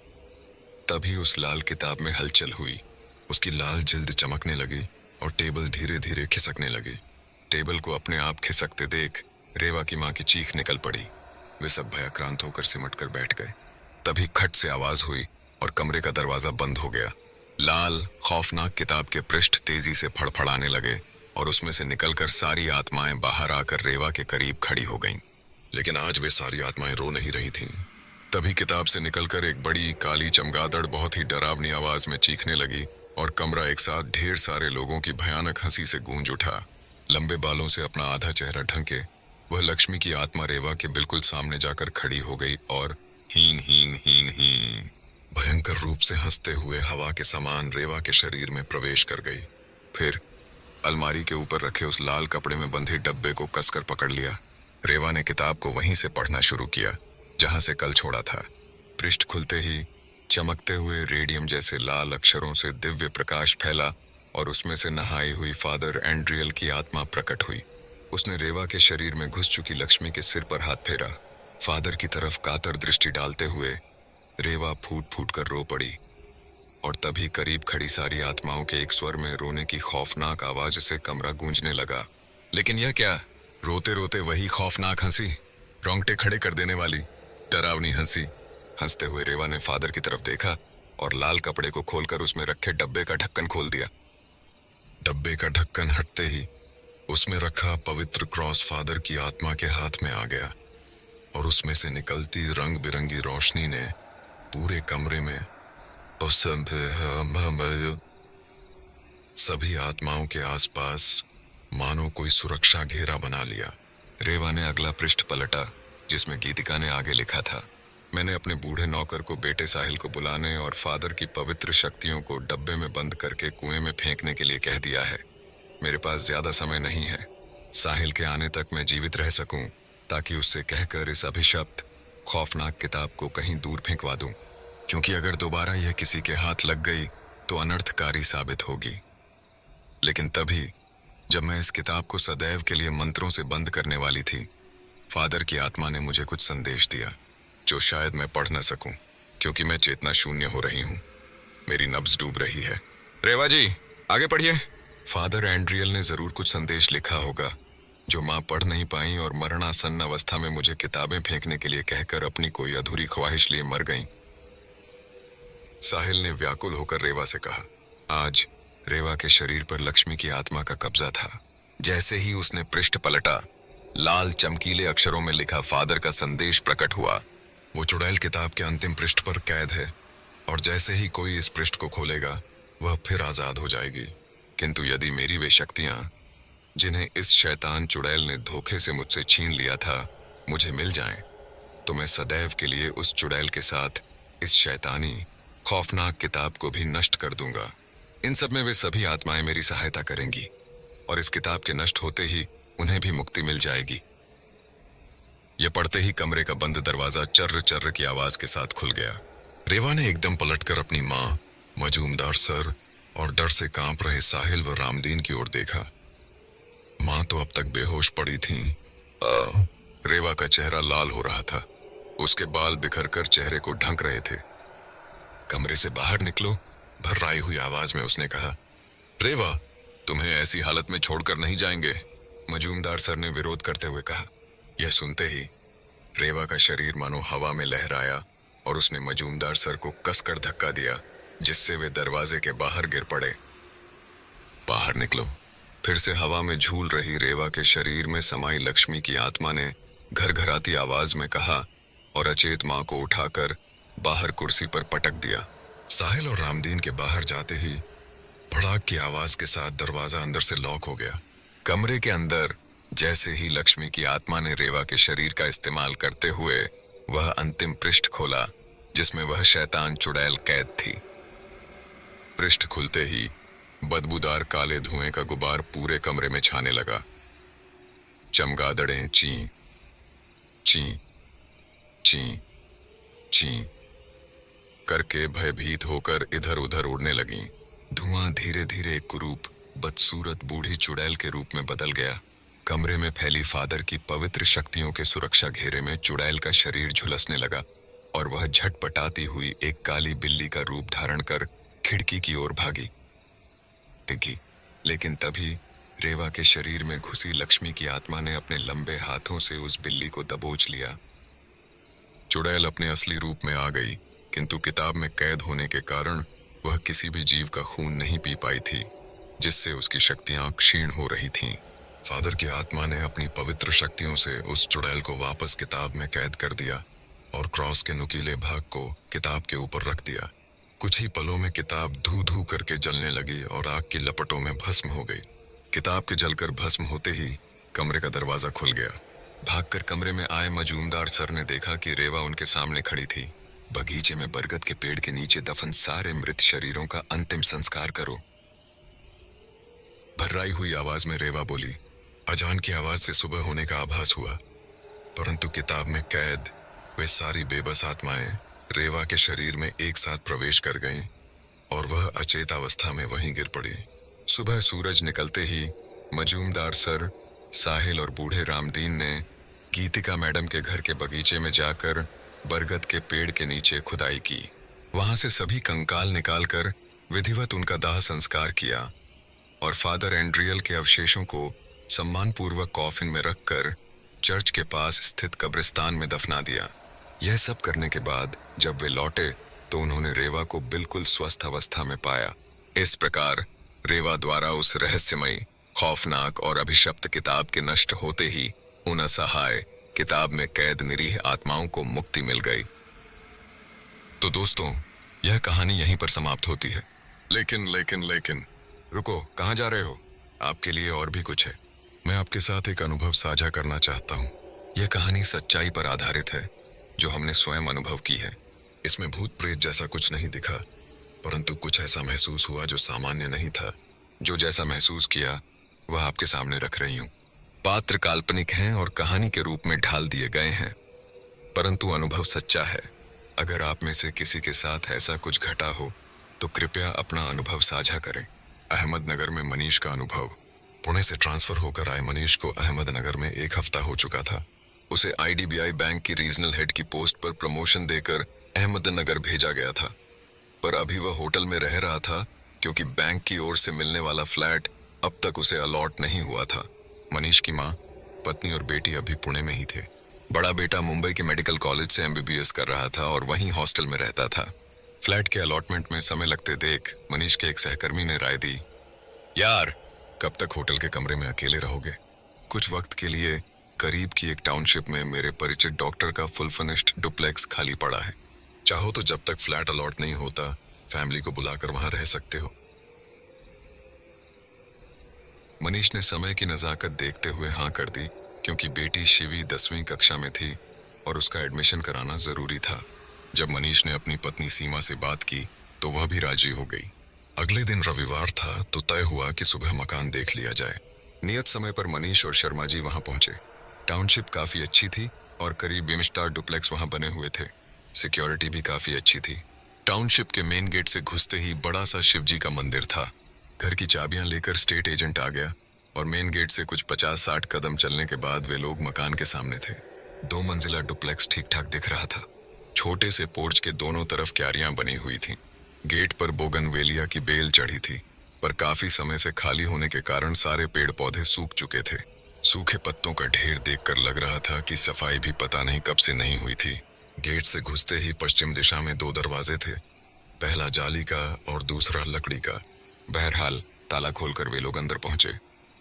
तभी उस लाल किताब में हलचल हुई। उसकी लाल जिल्द चमकने लगी और टेबल धीरे धीरे खिसकने लगी। टेबल को अपने आप खिसकते देख रेवा की माँ की चीख निकल पड़ी। वे सब भयाक्रांत होकर सिमट कर बैठ गए। तभी खट से आवाज हुई और कमरे का दरवाजा बंद हो गया। लाल खौफनाक किताब के पृष्ठ तेजी से फड़फड़ाने लगे और उसमें से निकलकर सारी आत्माएं बाहर आकर रेवा के करीब खड़ी हो गईं। लेकिन आज वे सारी आत्माएं रो नहीं रही थीं। तभी किताब से निकलकर एक बड़ी काली चमगादड़ बहुत ही डरावनी आवाज में चीखने लगी और कमरा एक साथ ढेर सारे लोगों की भयानक हंसी से गूंज उठा। लंबे बालों से अपना आधा चेहरा ढंके वह लक्ष्मी की आत्मा रेवा के बिल्कुल सामने जाकर खड़ी हो गई और हीन हीन हीन हीन भयंकर रूप से हंसते हुए हवा के समान रेवा के शरीर में प्रवेश कर गई। फिर अलमारी के ऊपर रखे उस लाल कपड़े में बंधे डब्बे को कसकर पकड़ लिया। रेवा ने किताब को वहीं से पढ़ना शुरू किया जहां से कल छोड़ा था। पृष्ठ खुलते ही चमकते हुए रेडियम जैसे लाल अक्षरों से दिव्य प्रकाश फैला और उसमें से नहाई हुई फादर एंड्रियल की आत्मा प्रकट हुई। उसने रेवा के शरीर में घुस चुकी लक्ष्मी के सिर पर हाथ फेरा। फादर की तरफ कातर दृष्टि डालते हुए रेवा फूट फूट कर रो पड़ी और तभी करीब खड़ी सारी आत्माओं के एक स्वर में रोने की खौफनाक आवाज से कमरा गूंजने लगा। लेकिन यह क्या? रोते रोते वही खौफनाक हंसी, रोंगटे खड़े कर देने वाली डरावनी हंसी। हंसते हुए रेवा ने फादर की तरफ देखा और लाल कपड़े को खोलकर उसमें रखे डब्बे का ढक्कन खोल दिया। डब्बे का ढक्कन हटते ही उसमें रखा पवित्र क्रॉस फादर की आत्मा के हाथ में आ गया और उसमें से निकलती रंग बिरंगी रोशनी ने पूरे कमरे में सभी आत्माओं के आसपास मानो कोई सुरक्षा घेरा बना लिया। रेवा ने अगला पृष्ठ पलटा जिसमें गीतिका ने आगे लिखा था, मैंने अपने बूढ़े नौकर को बेटे साहिल को बुलाने और फादर की पवित्र शक्तियों को डब्बे में बंद करके कुएं में फेंकने के लिए कह दिया है। मेरे पास ज्यादा समय नहीं है। साहिल के आने तक मैं जीवित रह सकूं ताकि उससे कहकर इस अभिशप्त खौफनाक किताब को कहीं दूर फेंकवा दूं, क्योंकि अगर दोबारा यह किसी के हाथ लग गई तो अनर्थकारी साबित होगी। लेकिन तभी जब मैं इस किताब को सदैव के लिए मंत्रों से बंद करने वाली थी, फादर की आत्मा ने मुझे कुछ संदेश दिया जो शायद मैं पढ़ न सकूं, क्योंकि मैं चेतना शून्य हो रही हूं। मेरी नब्ज डूब रही है। रेवा जी, आगे पढ़िए। फादर एंड्रियल ने जरूर कुछ संदेश लिखा होगा जो माँ पढ़ नहीं पाई और मरणासन्न अवस्था में मुझे किताबें फेंकने के लिए कहकर अपनी कोई अधूरी ख्वाहिश लिए मर गईं। साहिल ने व्याकुल होकर रेवा से कहा। आज रेवा के शरीर पर लक्ष्मी की आत्मा का कब्जा था। जैसे ही उसने पृष्ठ पलटा, लाल चमकीले अक्षरों में लिखा फादर का संदेश प्रकट हुआ। वो चुड़ैल किताब के अंतिम पृष्ठ पर कैद है और जैसे ही कोई इस पृष्ठ को खोलेगा वह फिर आजाद हो जाएगी। किंतु यदि मेरी वे शक्तियां जिन्हें इस शैतान चुड़ैल ने धोखे से मुझसे छीन लिया था मुझे मिल जाएं, तो मैं सदैव के लिए उस चुड़ैल के साथ इस शैतानी खौफनाक किताब को भी नष्ट कर दूंगा। इन सब में वे सभी आत्माएं मेरी सहायता करेंगी और इस किताब के नष्ट होते ही उन्हें भी मुक्ति मिल जाएगी। यह पढ़ते ही कमरे का बंद दरवाजा चर्र चर्र की आवाज के साथ खुल गया। रेवा ने एकदम पलटकर अपनी माँ, मजूमदार सर और डर से कांप रहे साहिल व रामदीन की ओर देखा। माँ तो अब तक बेहोश पड़ी थीं। रेवा का चेहरा लाल हो रहा था। उसके बाल बिखरकर चेहरे को ढक रहे थे। कमरे से बाहर निकलो, भर्राई हुई आवाज में उसने कहा। रेवा, तुम्हें ऐसी हालत में छोड़कर नहीं जाएंगे, मजूमदार सर ने विरोध करते हुए कहा। यह सुनते ही रेवा का शरीर मानो हवा में लहराया और उसने मजूमदार सर को कसकर धक्का दिया, जिससे वे दरवाजे के बाहर गिर पड़े। बाहर निकलो, फिर से हवा में झूल रही रेवा के शरीर में समाई लक्ष्मी की आत्मा ने घरघराती आवाज में कहा और अचेत माँ को उठाकर बाहर कुर्सी पर पटक दिया। साहिल और रामदीन के बाहर जाते ही भड़ाक की आवाज के साथ दरवाजा अंदर से लॉक हो गया। कमरे के अंदर जैसे ही लक्ष्मी की आत्मा ने रेवा के शरीर का इस्तेमाल करते हुए वह अंतिम पृष्ठ खोला जिसमें वह शैतान चुड़ैल कैद थी। पृष्ठ खुलते ही बदबूदार काले धुएं का गुबार पूरे कमरे में छाने लगा। चमगादड़ें ची ची ची ची करके भयभीत होकर इधर उधर उड़ने लगीं। धुआं धीरे धीरे एक कुरूप बदसूरत बूढ़ी चुड़ैल के रूप में बदल गया। कमरे में फैली फादर की पवित्र शक्तियों के सुरक्षा घेरे में चुड़ैल का शरीर झुलसने लगा और वह झटपटाती हुई एक काली बिल्ली का रूप धारण कर खिड़की की ओर भागी। लेकिन तभी रेवा के शरीर में घुसी लक्ष्मी की आत्मा ने अपने लंबे हाथों से उस बिल्ली को दबोच लिया। चुड़ैल अपने असली रूप में आ गई, किंतु किताब में कैद होने के कारण वह किसी भी जीव का खून नहीं पी पाई थी, जिससे उसकी शक्तियां क्षीण हो रही थीं। फादर की आत्मा ने अपनी पवित्र शक्तियों से उस चुड़ैल को वापस किताब में कैद कर दिया और क्रॉस के नुकीले भाग को किताब के ऊपर रख दिया। कुछ ही पलों में किताब धू धू करके जलने लगी और आग की लपटों में भस्म हो गई। किताब के जलकर भस्म होते ही कमरे का दरवाजा खुल गया। भागकर कमरे में आए मजूमदार सर ने देखा कि रेवा उनके सामने खड़ी थी। बगीचे में बरगद के पेड़ के नीचे दफन सारे मृत शरीरों का अंतिम संस्कार करो। भर्राई हुई आवाज में रेवा बोली। अजान की आवाज से सुबह होने का आभास हुआ, परंतु किताब में कैद वे सारी बेबस आत्माएं रेवा के शरीर में एक साथ प्रवेश कर गईं और वह अचेत अवस्था में वहीं गिर पड़ी। सुबह सूरज निकलते ही मजूमदार सर, साहिल और बूढ़े रामदीन ने गीतिका मैडम के घर के बगीचे में जाकर बरगद के पेड़ के नीचे खुदाई की। वहां से सभी कंकाल निकालकर विधिवत उनका दाह संस्कार किया और फादर एंड्रियल के अवशेषों को सम्मानपूर्वक कॉफिन में रखकर चर्च के पास स्थित कब्रिस्तान में दफना दिया। यह सब करने के बाद जब वे लौटे तो उन्होंने रेवा को बिल्कुल स्वस्थ अवस्था में पाया। इस प्रकार रेवा द्वारा उस रहस्यमयी, खौफनाक और अभिशप्त किताब के नष्ट होते ही उन असहाय किताब में कैद निरीह आत्माओं को मुक्ति मिल गई। तो दोस्तों, यह कहानी यहीं पर समाप्त होती है। लेकिन रुको, कहाँ जा रहे हो? आपके लिए और भी कुछ है। मैं आपके साथ एक अनुभव साझा करना चाहता हूँ। यह कहानी सच्चाई पर आधारित है जो हमने स्वयं अनुभव की है। इसमें भूत प्रेत जैसा कुछ नहीं दिखा, परंतु कुछ ऐसा महसूस हुआ जो सामान्य नहीं था। जो जैसा महसूस किया वह आपके सामने रख रही हूँ। पात्र काल्पनिक हैं और कहानी के रूप में ढाल दिए गए हैं, परंतु अनुभव सच्चा है। अगर आप में से किसी के साथ ऐसा कुछ घटा हो तो कृपया अपना अनुभव साझा करें। अहमदनगर में मनीष का अनुभव। पुणे से ट्रांसफर होकर आए मनीष को अहमदनगर में 1 हफ्ता हो चुका था। उसे IDBI बैंक की रीजनल हेड की पोस्ट पर प्रमोशन देकर अहमदनगर भेजा गया था, पर अभी वह होटल में रह रहा था क्योंकि बैंक की ओर से मिलने वाला फ्लैट अब तक उसे अलॉट नहीं हुआ था। मनीष की माँ, पत्नी और बेटी अभी पुणे में ही थे। बड़ा बेटा मुंबई के मेडिकल कॉलेज से MBBS कर रहा था और वहीं हॉस्टल में रहता था। फ्लैट के अलॉटमेंट में समय लगते देख मनीष के एक सहकर्मी ने राय दी, यार कब तक होटल के कमरे में अकेले रहोगे? कुछ वक्त के लिए करीब की एक टाउनशिप में मेरे परिचित डॉक्टर का फुल फर्निश्ड डुप्लेक्स खाली पड़ा है। चाहो तो जब तक फ्लैट अलॉट नहीं होता फैमिली को बुलाकर वहां रह सकते हो। मनीष ने समय की नजाकत देखते हुए हाँ कर दी, क्योंकि बेटी शिवी 10वीं कक्षा में थी और उसका एडमिशन कराना जरूरी था। जब मनीष ने अपनी पत्नी सीमा से बात की तो वह भी राजी हो गई। अगले दिन रविवार था तो तय हुआ कि सुबह मकान देख लिया जाए। नियत समय पर मनीष और शर्मा जी वहां पहुंचे। टाउनशिप काफी अच्छी थी और करीब 20 स्टार डुप्लेक्स वहां बने हुए थे। सिक्योरिटी भी काफी अच्छी थी। टाउनशिप के मेन गेट से घुसते ही बड़ा सा शिवजी का मंदिर था। घर की चाबियां लेकर स्टेट एजेंट आ गया और मेन गेट से कुछ 50-60 कदम चलने के बाद वे लोग मकान के सामने थे। 2 मंजिला डुप्लेक्स ठीक ठाक दिख रहा था। छोटे से पोर्च के दोनों तरफ क्यारियां बनी हुई थीं। गेट पर बोगनवेलिया की बेल चढ़ी थी, पर काफी समय से खाली होने के कारण सारे पेड़ पौधे सूख चुके थे। सूखे पत्तों का ढेर देखकर लग रहा था कि सफाई भी पता नहीं कब से नहीं हुई थी। गेट से घुसते ही पश्चिम दिशा में 2 दरवाजे थे, पहला जाली का और दूसरा लकड़ी का। बहरहाल ताला खोलकर वे लोग अंदर पहुंचे।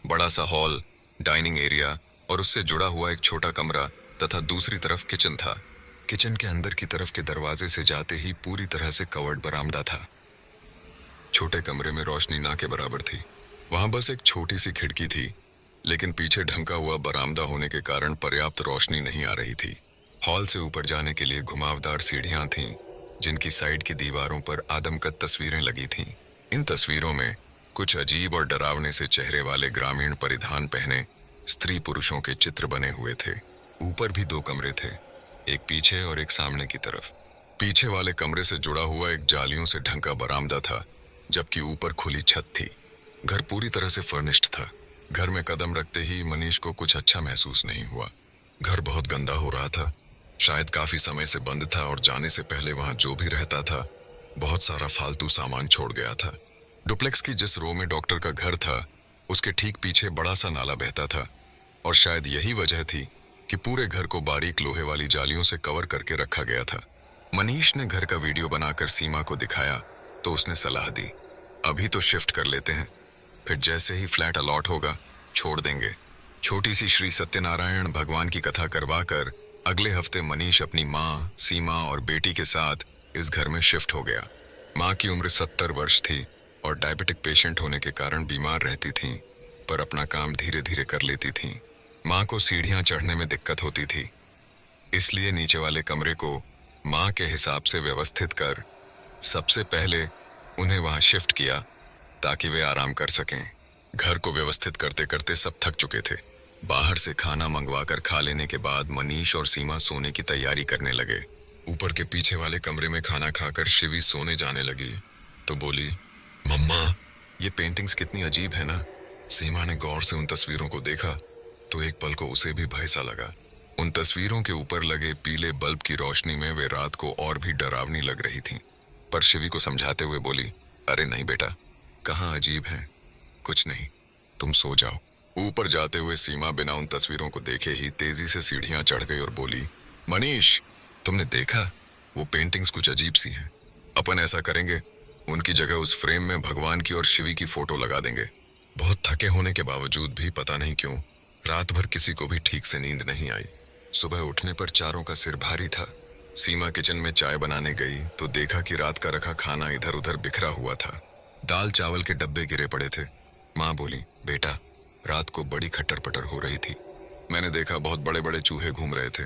बड़ा सा हॉल, डाइनिंग एरिया और उससे जुड़ा हुआ एक छोटा कमरा तथा दूसरी तरफ किचन था। किचन के अंदर की तरफ के दरवाजे से जाते ही पूरी तरह से कवर्ड बरामदा था। छोटे कमरे में रोशनी ना के बराबर थी। वहां बस एक छोटी सी खिड़की थी, लेकिन पीछे ढंका हुआ बरामदा होने के कारण पर्याप्त रोशनी नहीं आ रही थी। हॉल से ऊपर जाने के लिए घुमावदार सीढ़ियां थीं, जिनकी साइड की दीवारों पर आदमकद तस्वीरें लगी थीं। इन तस्वीरों में कुछ अजीब और डरावने से चेहरे वाले ग्रामीण परिधान पहने स्त्री पुरुषों के चित्र बने हुए थे। ऊपर भी 2 कमरे थे, एक पीछे और एक सामने की तरफ। पीछे वाले कमरे से जुड़ा हुआ एक जालियों से ढंका बरामदा था, जबकि ऊपर खुली छत थी। घर पूरी तरह से फर्निश्ड था। घर में कदम रखते ही मनीष को कुछ अच्छा महसूस नहीं हुआ। घर बहुत गंदा हो रहा था, शायद काफी समय से बंद था और जाने से पहले वहां जो भी रहता था बहुत सारा फालतू सामान छोड़ गया था। डुप्लेक्स की जिस रो में डॉक्टर का घर था, उसके ठीक पीछे बड़ा सा नाला बहता था और शायद यही वजह थी कि पूरे घर को बारीक लोहे वाली जालियों से कवर करके रखा गया था। मनीष ने घर का वीडियो बनाकर सीमा को दिखाया तो उसने सलाह दी, अभी तो शिफ्ट कर लेते हैं, फिर जैसे ही फ्लैट अलॉट होगा छोड़ देंगे। छोटी सी श्री सत्यनारायण भगवान की कथा करवाकर अगले हफ्ते मनीष अपनी माँ, सीमा और बेटी के साथ इस घर में शिफ्ट हो गया। माँ की उम्र 70 वर्ष थी और डायबिटिक पेशेंट होने के कारण बीमार रहती थीं, पर अपना काम धीरे धीरे कर लेती थीं। माँ को सीढ़ियाँ चढ़ने में दिक्कत होती थी, इसलिए नीचे वाले कमरे को माँ के हिसाब से व्यवस्थित कर सबसे पहले उन्हें वहां शिफ्ट किया ताकि वे आराम कर सकें। घर को व्यवस्थित करते करते सब थक चुके थे। बाहर से खाना मंगवाकर खा लेने के बाद मनीष और सीमा सोने की तैयारी करने लगे। ऊपर के पीछे वाले कमरे में खाना खाकर शिवी सोने जाने लगी तो बोली, मम्मा ये पेंटिंग्स कितनी अजीब है ना। सीमा ने गौर से उन तस्वीरों को देखा तो एक पल को उसे भी भय सा लगा। उन तस्वीरों के ऊपर लगे पीले बल्ब की रोशनी में वे रात को और भी डरावनी लग रही थीं। पर शिवी को समझाते हुए बोली, अरे नहीं बेटा, कहाँ अजीब है, कुछ नहीं, तुम सो जाओ। ऊपर जाते हुए सीमा बिना उन तस्वीरों को देखे ही तेजी से सीढ़ियां चढ़ गई और बोली, मनीष तुमने देखा, वो पेंटिंग्स कुछ अजीब सी हैं। अपन ऐसा करेंगे, उनकी जगह उस फ्रेम में भगवान की और शिवी की फोटो लगा देंगे। बहुत थके होने के बावजूद भी पता नहीं क्यों रात भर किसी को भी ठीक से नींद नहीं आई। सुबह उठने पर चारों का सिर भारी था। सीमा किचन में चाय बनाने गई तो देखा कि रात का रखा खाना इधर उधर बिखरा हुआ था। दाल चावल के डब्बे गिरे पड़े थे। माँ बोली, बेटा रात को बड़ी खट्टर पटर हो रही थी, मैंने देखा बहुत बड़े बड़े चूहे घूम रहे थे।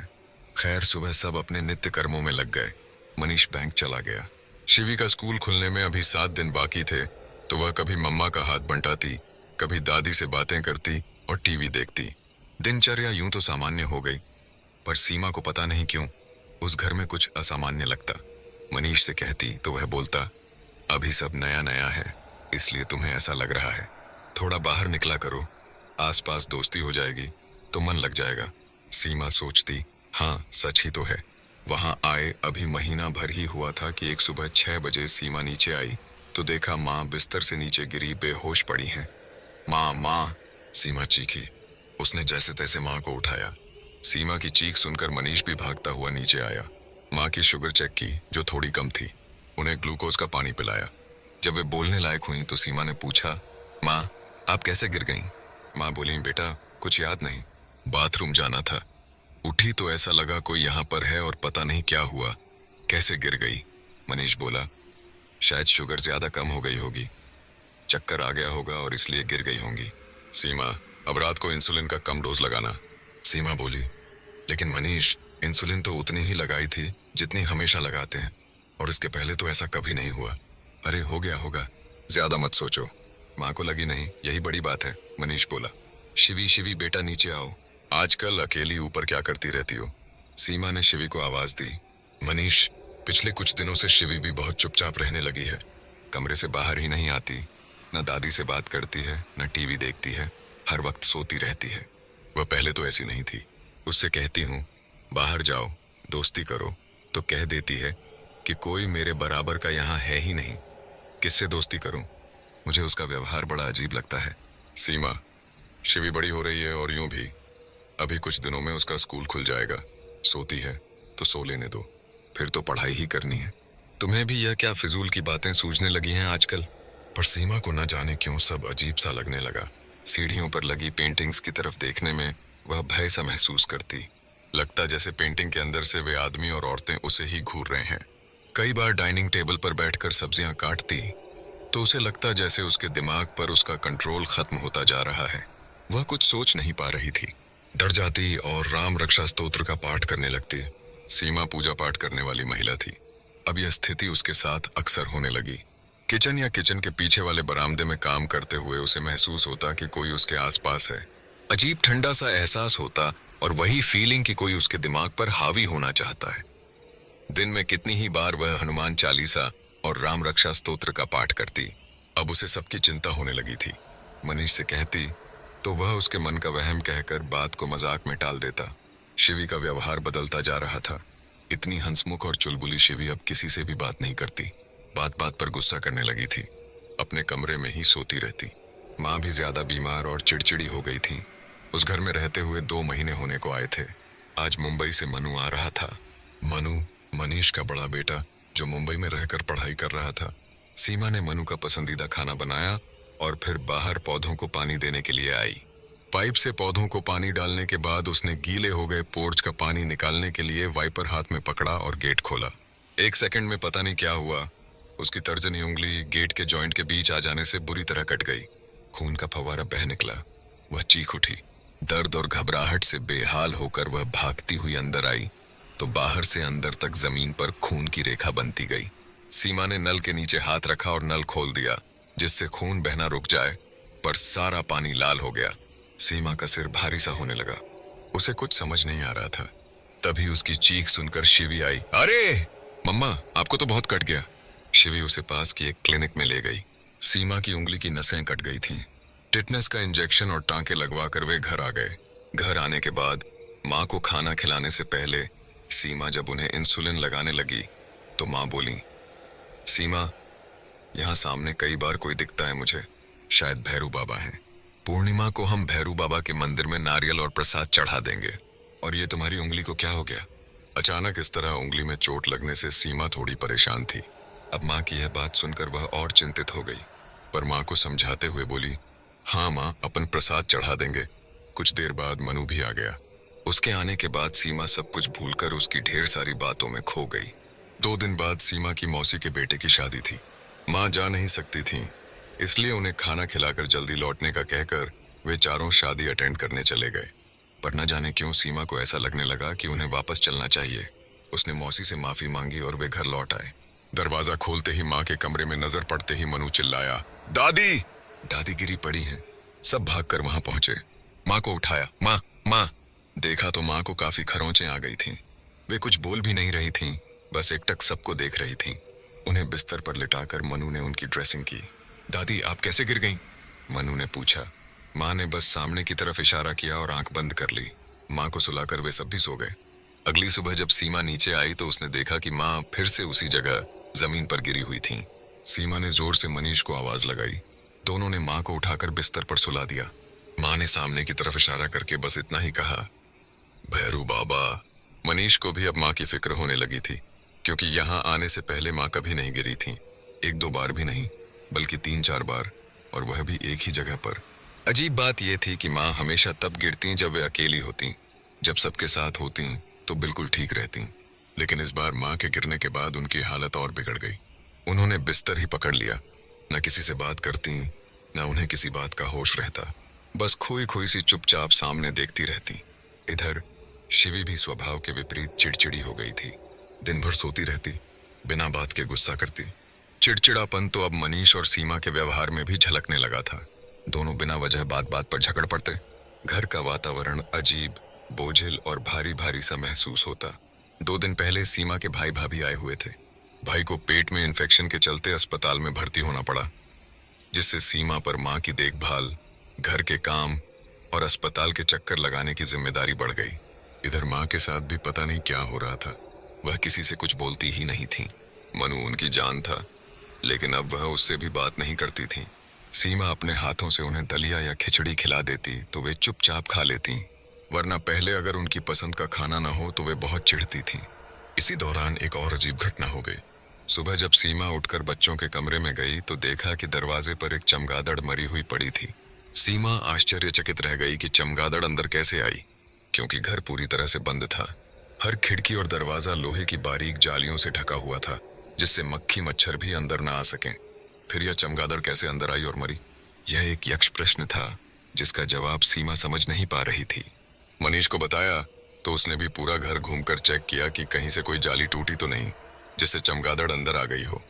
खैर सुबह सब अपने नित्य कर्मों में लग गए। मनीष बैंक चला गया। शिवी का स्कूल खुलने में अभी 7 दिन बाकी थे तो वह कभी मम्मा का हाथ बंटाती, कभी दादी से बातें करती और टीवी देखती। दिनचर्या यूं तो सामान्य हो गई, पर सीमा को पता नहीं क्यों उस घर में कुछ असामान्य लगता। मनीष से कहती तो वह बोलता, अभी सब नया नया है इसलिए तुम्हें ऐसा लग रहा है, थोड़ा बाहर निकला करो, आसपास दोस्ती हो जाएगी तो मन लग जाएगा। सीमा सोचती, हाँ सच ही तो है। वहां आए अभी महीना भर ही हुआ था कि एक सुबह 6 बजे सीमा नीचे आई तो देखा माँ बिस्तर से नीचे गिरी बेहोश पड़ी हैं। माँ माँ, सीमा चीखी। उसने जैसे तैसे माँ को उठाया। सीमा की चीख सुनकर मनीष भी भागता हुआ नीचे आया। माँ की शुगर चेक की जो थोड़ी कम थी, उन्हें ग्लूकोज का पानी पिलाया। जब वे बोलने लायक हुई तो सीमा ने पूछा, माँ आप कैसे गिर गईं? माँ बोली, बेटा कुछ याद नहीं, बाथरूम जाना था, उठी तो ऐसा लगा कोई यहाँ पर है और पता नहीं क्या हुआ, कैसे गिर गई। मनीष बोला, शायद शुगर ज्यादा कम हो गई होगी, चक्कर आ गया होगा और इसलिए गिर गई होंगी। सीमा, अब रात को इंसुलिन का कम डोज लगाना। सीमा बोली, लेकिन मनीष इंसुलिन तो उतनी ही लगाई थी जितनी हमेशा लगाते हैं और इसके पहले तो ऐसा कभी नहीं हुआ। अरे हो गया होगा, ज्यादा मत सोचो। माँ को लगी नहीं, यही बड़ी बात है, मनीष बोला। शिवी शिवी बेटा नीचे आओ, आजकल अकेली ऊपर क्या करती रहती हो? सीमा ने शिवी को आवाज दी। मनीष, पिछले कुछ दिनों से शिवी भी बहुत चुपचाप रहने लगी है, कमरे से बाहर ही नहीं आती, न दादी से बात करती है न टीवी देखती है, हर वक्त सोती रहती है। वह पहले तो ऐसी नहीं थी। उससे कहती हूँ बाहर जाओ, दोस्ती करो, तो कह देती है कि कोई मेरे बराबर का यहाँ है ही नहीं, किससे दोस्ती करूं? मुझे उसका व्यवहार बड़ा अजीब लगता है। सीमा, शिवी बड़ी हो रही है और यूं भी अभी कुछ दिनों में उसका स्कूल खुल जाएगा, सोती है तो सो लेने दो, फिर तो पढ़ाई ही करनी है। तुम्हें भी यह क्या फिजूल की बातें सूझने लगी हैं आजकल? पर सीमा को न जाने क्यों सब अजीब सा लगने लगा। सीढ़ियों पर लगी पेंटिंग्स की तरफ देखने में वह भय सा महसूस करती, लगता जैसे पेंटिंग के अंदर से वे आदमी और औरतें उसे ही घूर रहे हैं। कई बार डाइनिंग टेबल पर बैठकर सब्जियां काटती तो उसे लगता जैसे उसके दिमाग पर उसका कंट्रोल खत्म होता जा रहा है। वह कुछ सोच नहीं पा रही थी, डर जाती और राम रक्षा स्तोत्र का पाठ करने लगती। सीमा पूजा पाठ करने वाली महिला थी। अब यह स्थिति उसके साथ अक्सर होने लगी। किचन या किचन के पीछे वाले बरामदे में काम करते हुए उसे महसूस होता कि कोई उसके आसपास है। अजीब ठंडा सा एहसास होता और वही फीलिंग कि कोई उसके दिमाग पर हावी होना चाहता है। दिन में कितनी ही बार वह हनुमान चालीसा और राम रक्षा स्तोत्र का पाठ करती। अब उसे सबकी चिंता होने लगी थी। मनीष से कहती तो वह उसके मन का वहम कहकर बात को मजाक में टाल देता। शिवी का व्यवहार बदलता जा रहा था। इतनी हंसमुख और चुलबुली शिवी अब किसी से भी बात नहीं करती। बात बात पर गुस्सा करने लगी थी। अपने कमरे में ही सोती रहती। माँ भी ज्यादा बीमार और चिड़चिड़ी हो गई थी। उस घर में रहते हुए 2 महीने होने को आए थे। आज मुंबई से मनु आ रहा था। मनु मनीष का बड़ा बेटा जो मुंबई में रहकर पढ़ाई कर रहा था। सीमा ने मनु का पसंदीदा खाना बनाया और फिर बाहर पौधों को पानी देने के लिए आई। पाइप से पौधों को पानी डालने के बाद उसने गीले हो गए पोर्च का पानी निकालने के लिए वाइपर हाथ में पकड़ा और गेट खोला। 1 सेकंड में पता नहीं क्या हुआ, उसकी तर्जनी उंगली गेट के जॉइंट के बीच आ जाने से बुरी तरह कट गई। खून का फव्वारा बह निकला। वह चीख उठी। दर्द और घबराहट से बेहाल होकर वह भागती हुई अंदर आई तो बाहर से अंदर तक जमीन पर खून की रेखा बनती गई। सीमा ने नल के नीचे हाथ रखा और नल खोल दिया जिससे खून बहना रुक जाए, पर सारा पानी लाल हो गया। सीमा का सिर भारी सा होने लगा। उसे कुछ समझ नहीं आ रहा था। तभी उसकी चीख सुनकर शिवी आई। अरे मम्मा, आपको तो बहुत कट गया। शिवी उसे पास की एक क्लिनिक में ले गई। सीमा की उंगली की नसें कट गई थीं। टिटनेस का इंजेक्शन और टांके लगवाकर वे घर आ गए। घर आने के बाद माँ को खाना खिलाने से पहले सीमा जब उन्हें इंसुलिन लगाने लगी तो माँ बोली, सीमा, यहाँ सामने कई बार कोई दिखता है मुझे, शायद भैरू बाबा हैं। पूर्णिमा को हम भैरू बाबा के मंदिर में नारियल और प्रसाद चढ़ा देंगे। और ये तुम्हारी उंगली को क्या हो गया? अचानक इस तरह उंगली में चोट लगने से सीमा थोड़ी परेशान थी। अब माँ की यह बात सुनकर वह और चिंतित हो गई, पर माँ को समझाते हुए बोली, हाँ माँ, अपन प्रसाद चढ़ा देंगे। कुछ देर बाद मनु भी आ गया। उसके आने के बाद सीमा सब कुछ भूलकर उसकी ढेर सारी बातों में खो गई। 2 दिन बाद सीमा की मौसी के बेटे की शादी थी। माँ जा नहीं सकती थी, इसलिए उन्हें खाना खिलाकर जल्दी लौटने का कहकर वे चारों शादी अटेंड करने चले गए। पर न जाने क्यों सीमा को ऐसा लगने लगा कि उन्हें वापस चलना चाहिए। उसने मौसी से माफी मांगी और वे घर लौट आए। दरवाजा खोलते ही माँ के कमरे में नजर पड़ते ही मनु चिल्लाया, दादी! दादी गिरी पड़ी हैं। सब भागकर वहां पहुंचे। माँ को उठाया। माँ, माँ! देखा तो माँ को काफी खरोंचें आ गई थीं। वे कुछ बोल भी नहीं रही थीं, बस एकटक सबको देख रही थीं। उन्हें बिस्तर पर लिटाकर मनु ने उनकी ड्रेसिंग की। दादी, आप कैसे गिर गईं? मनु ने पूछा। माँ ने बस सामने की तरफ इशारा किया और आंख बंद कर ली। माँ को सुलाकर वे सब भी सो गए। अगली सुबह जब सीमा नीचे आई तो उसने देखा कि माँ फिर से उसी जगह जमीन पर गिरी हुई थीं। सीमा ने जोर से मनीष को आवाज लगाई। दोनों ने माँ को उठाकर बिस्तर पर सुला दिया। माँ ने सामने की तरफ इशारा करके बस इतना ही कहा, भैरू बाबा। मनीष को भी अब माँ की फिक्र होने लगी थी, क्योंकि यहाँ आने से पहले माँ कभी नहीं गिरी थी। 1-2 बार भी नहीं, बल्कि 3-4 बार, और वह भी एक ही जगह पर। अजीब बात यह थी कि माँ हमेशा तब गिरती जब वे अकेली होती। जब सबके साथ होती तो बिल्कुल ठीक रहती, लेकिन इस बार माँ के गिरने के बाद उनकी हालत और बिगड़ गई। उन्होंने बिस्तर ही पकड़ लिया। न किसी से बात करती, न उन्हें किसी बात का होश रहता। बस खोई खोई सी चुपचाप सामने देखती रहती। इधर शिवी भी स्वभाव के विपरीत चिड़चिड़ी हो गई थी। दिन भर सोती रहती, बिना बात के गुस्सा करती। चिड़चिड़ापन तो अब मनीष और सीमा के व्यवहार में भी झलकने लगा था। दोनों बिना वजह बात बात पर झगड़ पड़ते। घर का वातावरण अजीब, बोझिल और भारी भारी सा महसूस होता। 2 दिन पहले सीमा के भाई भाभी आए हुए थे। भाई को पेट में इन्फेक्शन के चलते अस्पताल में भर्ती होना पड़ा, जिससे सीमा पर माँ की देखभाल, घर के काम और अस्पताल के चक्कर लगाने की जिम्मेदारी बढ़ गई। इधर माँ के साथ भी पता नहीं क्या हो रहा था। वह किसी से कुछ बोलती ही नहीं थी। मनु उनकी जान था, लेकिन अब वह उससे भी बात नहीं करती थी। सीमा अपने हाथों से उन्हें दलिया या खिचड़ी खिला देती तो वे चुपचाप खा लेती, वरना पहले अगर उनकी पसंद का खाना न हो तो वे बहुत चिढ़ती थीं। इसी दौरान एक और अजीब घटना हो गई। सुबह जब सीमा उठकर बच्चों के कमरे में गई तो देखा कि दरवाजे पर एक चमगादड़ मरी हुई पड़ी थी। सीमा आश्चर्यचकित रह गई कि चमगादड़ अंदर कैसे आई, क्योंकि घर पूरी तरह से बंद था। हर खिड़की और दरवाजा लोहे की बारीक जालियों से ढका हुआ था, जिससे मक्खी मच्छर भी अंदर न आ सकें। फिर यह चमगादड़ कैसे अंदर आई और मरी? यह एक यक्ष प्रश्न था जिसका जवाब सीमा समझ नहीं पा रही थी। मनीष को बताया, तो उसने भी पूरा घर घूमकर चेक किया कि कहीं से कोई जाली टूटी तो नहीं, जिससे चमगादड़ अंदर आ गई हो,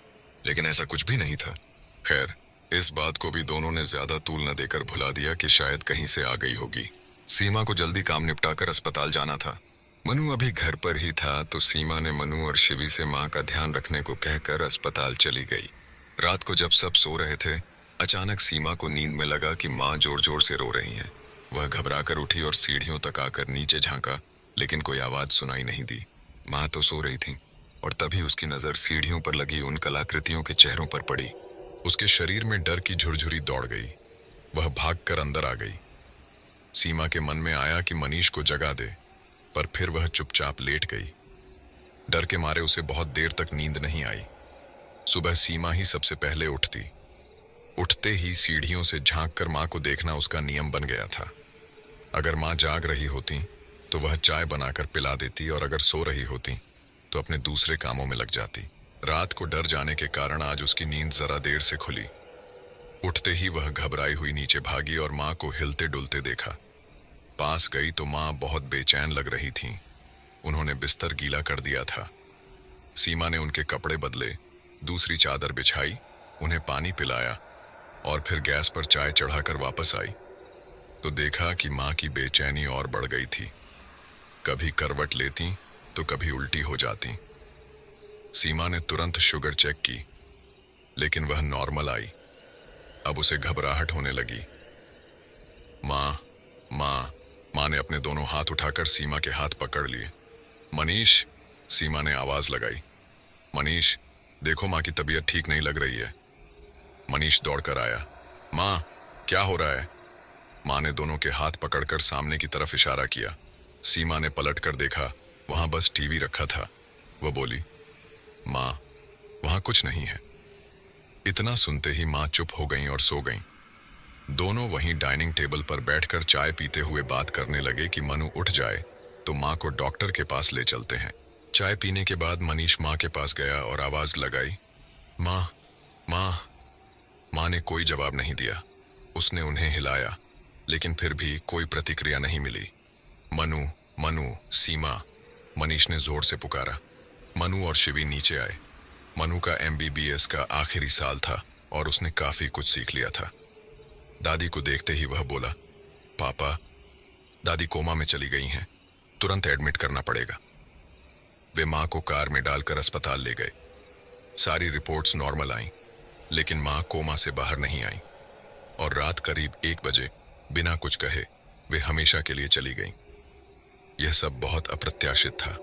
लेकिन ऐसा कुछ भी नहीं था। खैर, इस बात को भी दोनों ने ज्यादा तूल न देकर भुला दिया कि शायद कहीं से आ गई होगी। सीमा को जल्दी काम निपटाकर अस्पताल जाना था। मनु अभी घर पर ही था तो सीमा ने मनु और शिवी से माँ का ध्यान रखने को कहकर अस्पताल चली गई। रात को जब सब सो रहे थे, अचानक सीमा को नींद में लगा कि माँ जोर जोर से रो रही हैं। वह घबराकर उठी और सीढ़ियों तक आकर नीचे झांका, लेकिन कोई आवाज सुनाई नहीं दी। माँ तो सो रही थी और तभी उसकी नजर सीढ़ियों पर लगी उन कलाकृतियों के चेहरों पर पड़ी। उसके शरीर में डर की झुरझुरी दौड़ गई। वह भागकर अंदर आ गई। सीमा के मन में आया कि मनीष को जगा दे, पर फिर वह चुपचाप लेट गई। डर के मारे उसे बहुत देर तक नींद नहीं आई। सुबह सीमा ही सबसे पहले उठती। उठते ही सीढ़ियों से झांककर माँ को देखना उसका नियम बन गया था। अगर माँ जाग रही होती तो वह चाय बनाकर पिला देती, और अगर सो रही होती तो अपने दूसरे कामों में लग जाती। रात को डर जाने के कारण आज उसकी नींद जरा देर से खुली। उठते ही वह घबराई हुई नीचे भागी और माँ को हिलते डुलते देखा। पास गई तो माँ बहुत बेचैन लग रही थीं। उन्होंने बिस्तर गीला कर दिया था। सीमा ने उनके कपड़े बदले, दूसरी चादर बिछाई, उन्हें पानी पिलाया और फिर गैस पर चाय चढ़ाकर वापस आई तो देखा कि माँ की बेचैनी और बढ़ गई थी। कभी करवट लेती तो कभी उल्टी हो जाती। सीमा ने तुरंत शुगर चेक की, लेकिन वह नॉर्मल आई। अब उसे घबराहट होने लगी। माँ, माँ, माँ ने अपने दोनों हाथ उठाकर सीमा के हाथ पकड़ लिए। मनीष, सीमा ने आवाज लगाई। मनीष, देखो माँ की तबीयत ठीक नहीं लग रही है। मनीष दौड़कर आया। माँ, क्या हो रहा है? माँ ने दोनों के हाथ पकड़कर सामने की तरफ इशारा किया। सीमा ने पलटकर देखा, वहां बस टीवी रखा था। वह बोली, माँ, वहां कुछ नहीं है। इतना सुनते ही माँ चुप हो गईं और सो गईं। दोनों वहीं डाइनिंग टेबल पर बैठकर चाय पीते हुए बात करने लगे कि मनु उठ जाए तो माँ को डॉक्टर के पास ले चलते हैं। चाय पीने के बाद मनीष माँ के पास गया और आवाज लगाई, माँ, माँ। माँ ने कोई जवाब नहीं दिया। उसने उन्हें हिलाया, लेकिन फिर भी कोई प्रतिक्रिया नहीं मिली। मनु, मनु, सीमा, मनीष ने जोर से पुकारा। मनु और शिवी नीचे आए। मनु का MBBS का आखिरी साल था और उसने काफी कुछ सीख लिया था। दादी को देखते ही वह बोला, पापा, दादी कोमा में चली गई हैं, तुरंत एडमिट करना पड़ेगा। वे माँ को कार में डालकर अस्पताल ले गए। सारी रिपोर्ट्स नॉर्मल आईं, लेकिन माँ कोमा से बाहर नहीं आई और रात करीब 1 बजे बिना कुछ कहे वे हमेशा के लिए चली गईं। यह सब बहुत अप्रत्याशित था।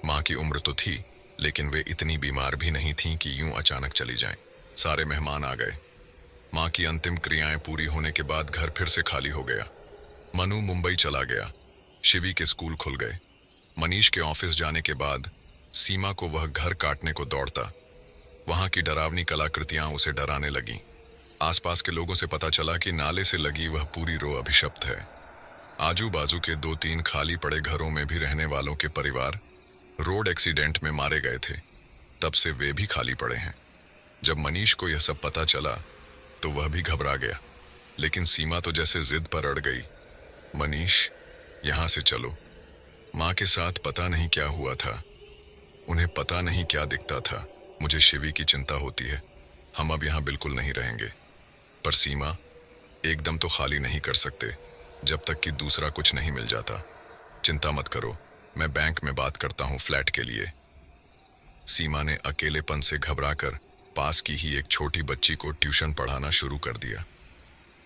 माँ की उम्र तो थी, लेकिन वे इतनी बीमार भी नहीं थीं कि यूं अचानक चली जाएं। सारे मेहमान आ गए। माँ की अंतिम क्रियाएं पूरी होने के बाद घर फिर से खाली हो गया। मनु मुंबई चला गया। शिवी के स्कूल खुल गए। मनीष के ऑफिस जाने के बाद सीमा को वह घर काटने को दौड़ता। वहां की डरावनी कलाकृतियां उसे डराने लगीं। आसपास के लोगों से पता चला कि नाले से लगी वह पूरी रो अभिशप्त है। आजू बाजू के 2-3 खाली पड़े घरों में भी रहने वालों के परिवार रोड एक्सीडेंट में मारे गए थे। तब से वे भी खाली पड़े हैं। जब मनीष को यह सब पता चला तो वह भी घबरा गया, लेकिन सीमा तो जैसे जिद पर अड़ गई। मनीष, यहां से चलो। माँ के साथ पता नहीं क्या हुआ था। उन्हें पता नहीं क्या दिखता था। मुझे शिवी की चिंता होती है। हम अब यहाँ बिल्कुल नहीं रहेंगे। पर सीमा, एकदम तो खाली नहीं कर सकते जब तक कि दूसरा कुछ नहीं मिल जाता। चिंता मत करो, मैं बैंक में बात करता हूँ फ्लैट के लिए। सीमा ने अकेलेपन से घबराकर पास की ही एक छोटी बच्ची को ट्यूशन पढ़ाना शुरू कर दिया।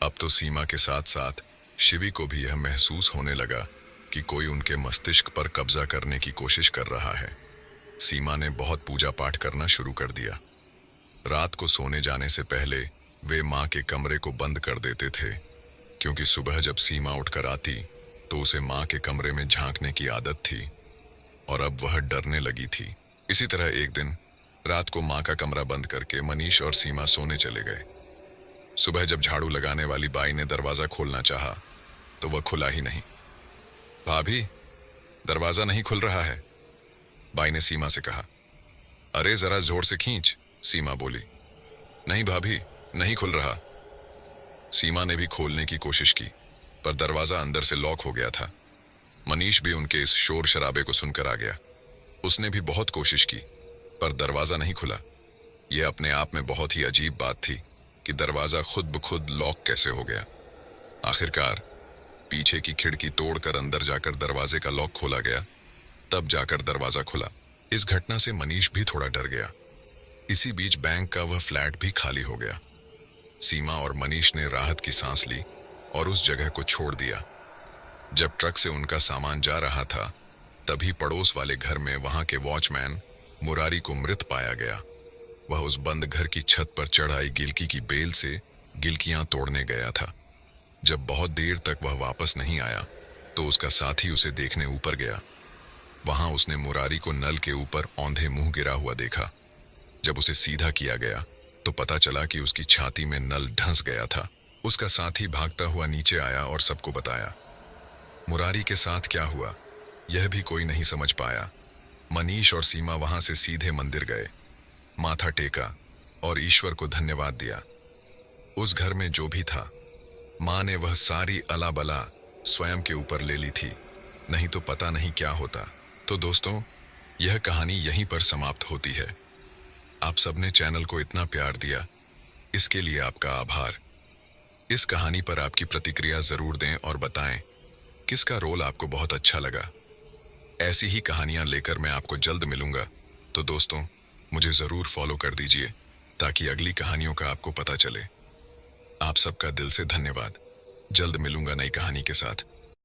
अब तो सीमा के साथ साथ शिवी को भी यह महसूस होने लगा कि कोई उनके मस्तिष्क पर कब्जा करने की कोशिश कर रहा है। सीमा ने बहुत पूजा पाठ करना शुरू कर दिया। रात को सोने जाने से पहले वे माँ के कमरे को बंद कर देते थे, क्योंकि सुबह जब सीमा उठकर आती तो उसे माँ के कमरे में झांकने की आदत थी और अब वह डरने लगी थी। इसी तरह एक दिन रात को माँ का कमरा बंद करके मनीष और सीमा सोने चले गए। सुबह जब झाड़ू लगाने वाली बाई ने दरवाजा खोलना चाहा तो वह खुला ही नहीं। भाभी, दरवाजा नहीं खुल रहा है, बाई ने सीमा से कहा। अरे जरा जोर से खींच, सीमा बोली। नहीं भाभी, नहीं खुल रहा। सीमा ने भी खोलने की कोशिश की, पर दरवाजा अंदर से लॉक हो गया था। मनीष भी उनके इस शोर शराबे को सुनकर आ गया। उसने भी बहुत कोशिश की, पर दरवाजा नहीं खुला। यह अपने आप में बहुत ही अजीब बात थी कि दरवाजा खुद ब खुद लॉक कैसे हो गया। आखिरकार पीछे की खिड़की तोड़कर अंदर जाकर दरवाजे का लॉक खोला गया, तब जाकर दरवाजा खुला। इस घटना से मनीष भी थोड़ा डर गया। इसी बीच बैंक का वह फ्लैट भी खाली हो गया। सीमा और मनीष ने राहत की सांस ली और उस जगह को छोड़ दिया। जब ट्रक से उनका सामान जा रहा था, तभी पड़ोस वाले घर में वहां के वॉचमैन मुरारी को मृत पाया गया। वह उस बंद घर की छत पर चढ़ाई गिलकी की बेल से गिलकियां तोड़ने गया था। जब बहुत देर तक वह वापस नहीं आया, तो उसका साथी उसे देखने ऊपर गया। वहां उसने मुरारी को नल के ऊपर औंधे मुंह गिरा हुआ देखा। जब उसे सीधा किया गया, तो पता चला कि उसकी छाती में नल धंस गया था। उसका साथी भागता हुआ नीचे आया और सबको बताया। मुरारी के साथ क्या हुआ, यह भी कोई नहीं समझ पाया। मनीष और सीमा वहां से सीधे मंदिर गए, माथा टेका और ईश्वर को धन्यवाद दिया। उस घर में जो भी था, मां ने वह सारी अलाबला स्वयं के ऊपर ले ली थी, नहीं तो पता नहीं क्या होता। तो दोस्तों, यह कहानी यहीं पर समाप्त होती है। आप सबने चैनल को इतना प्यार दिया, इसके लिए आपका आभार। इस कहानी पर आपकी प्रतिक्रिया जरूर दें और बताएं किसका रोल आपको बहुत अच्छा लगा। ऐसी ही कहानियां लेकर मैं आपको जल्द मिलूंगा। तो दोस्तों, मुझे जरूर फॉलो कर दीजिए ताकि अगली कहानियों का आपको पता चले। आप सबका दिल से धन्यवाद। जल्द मिलूंगा नई कहानी के साथ।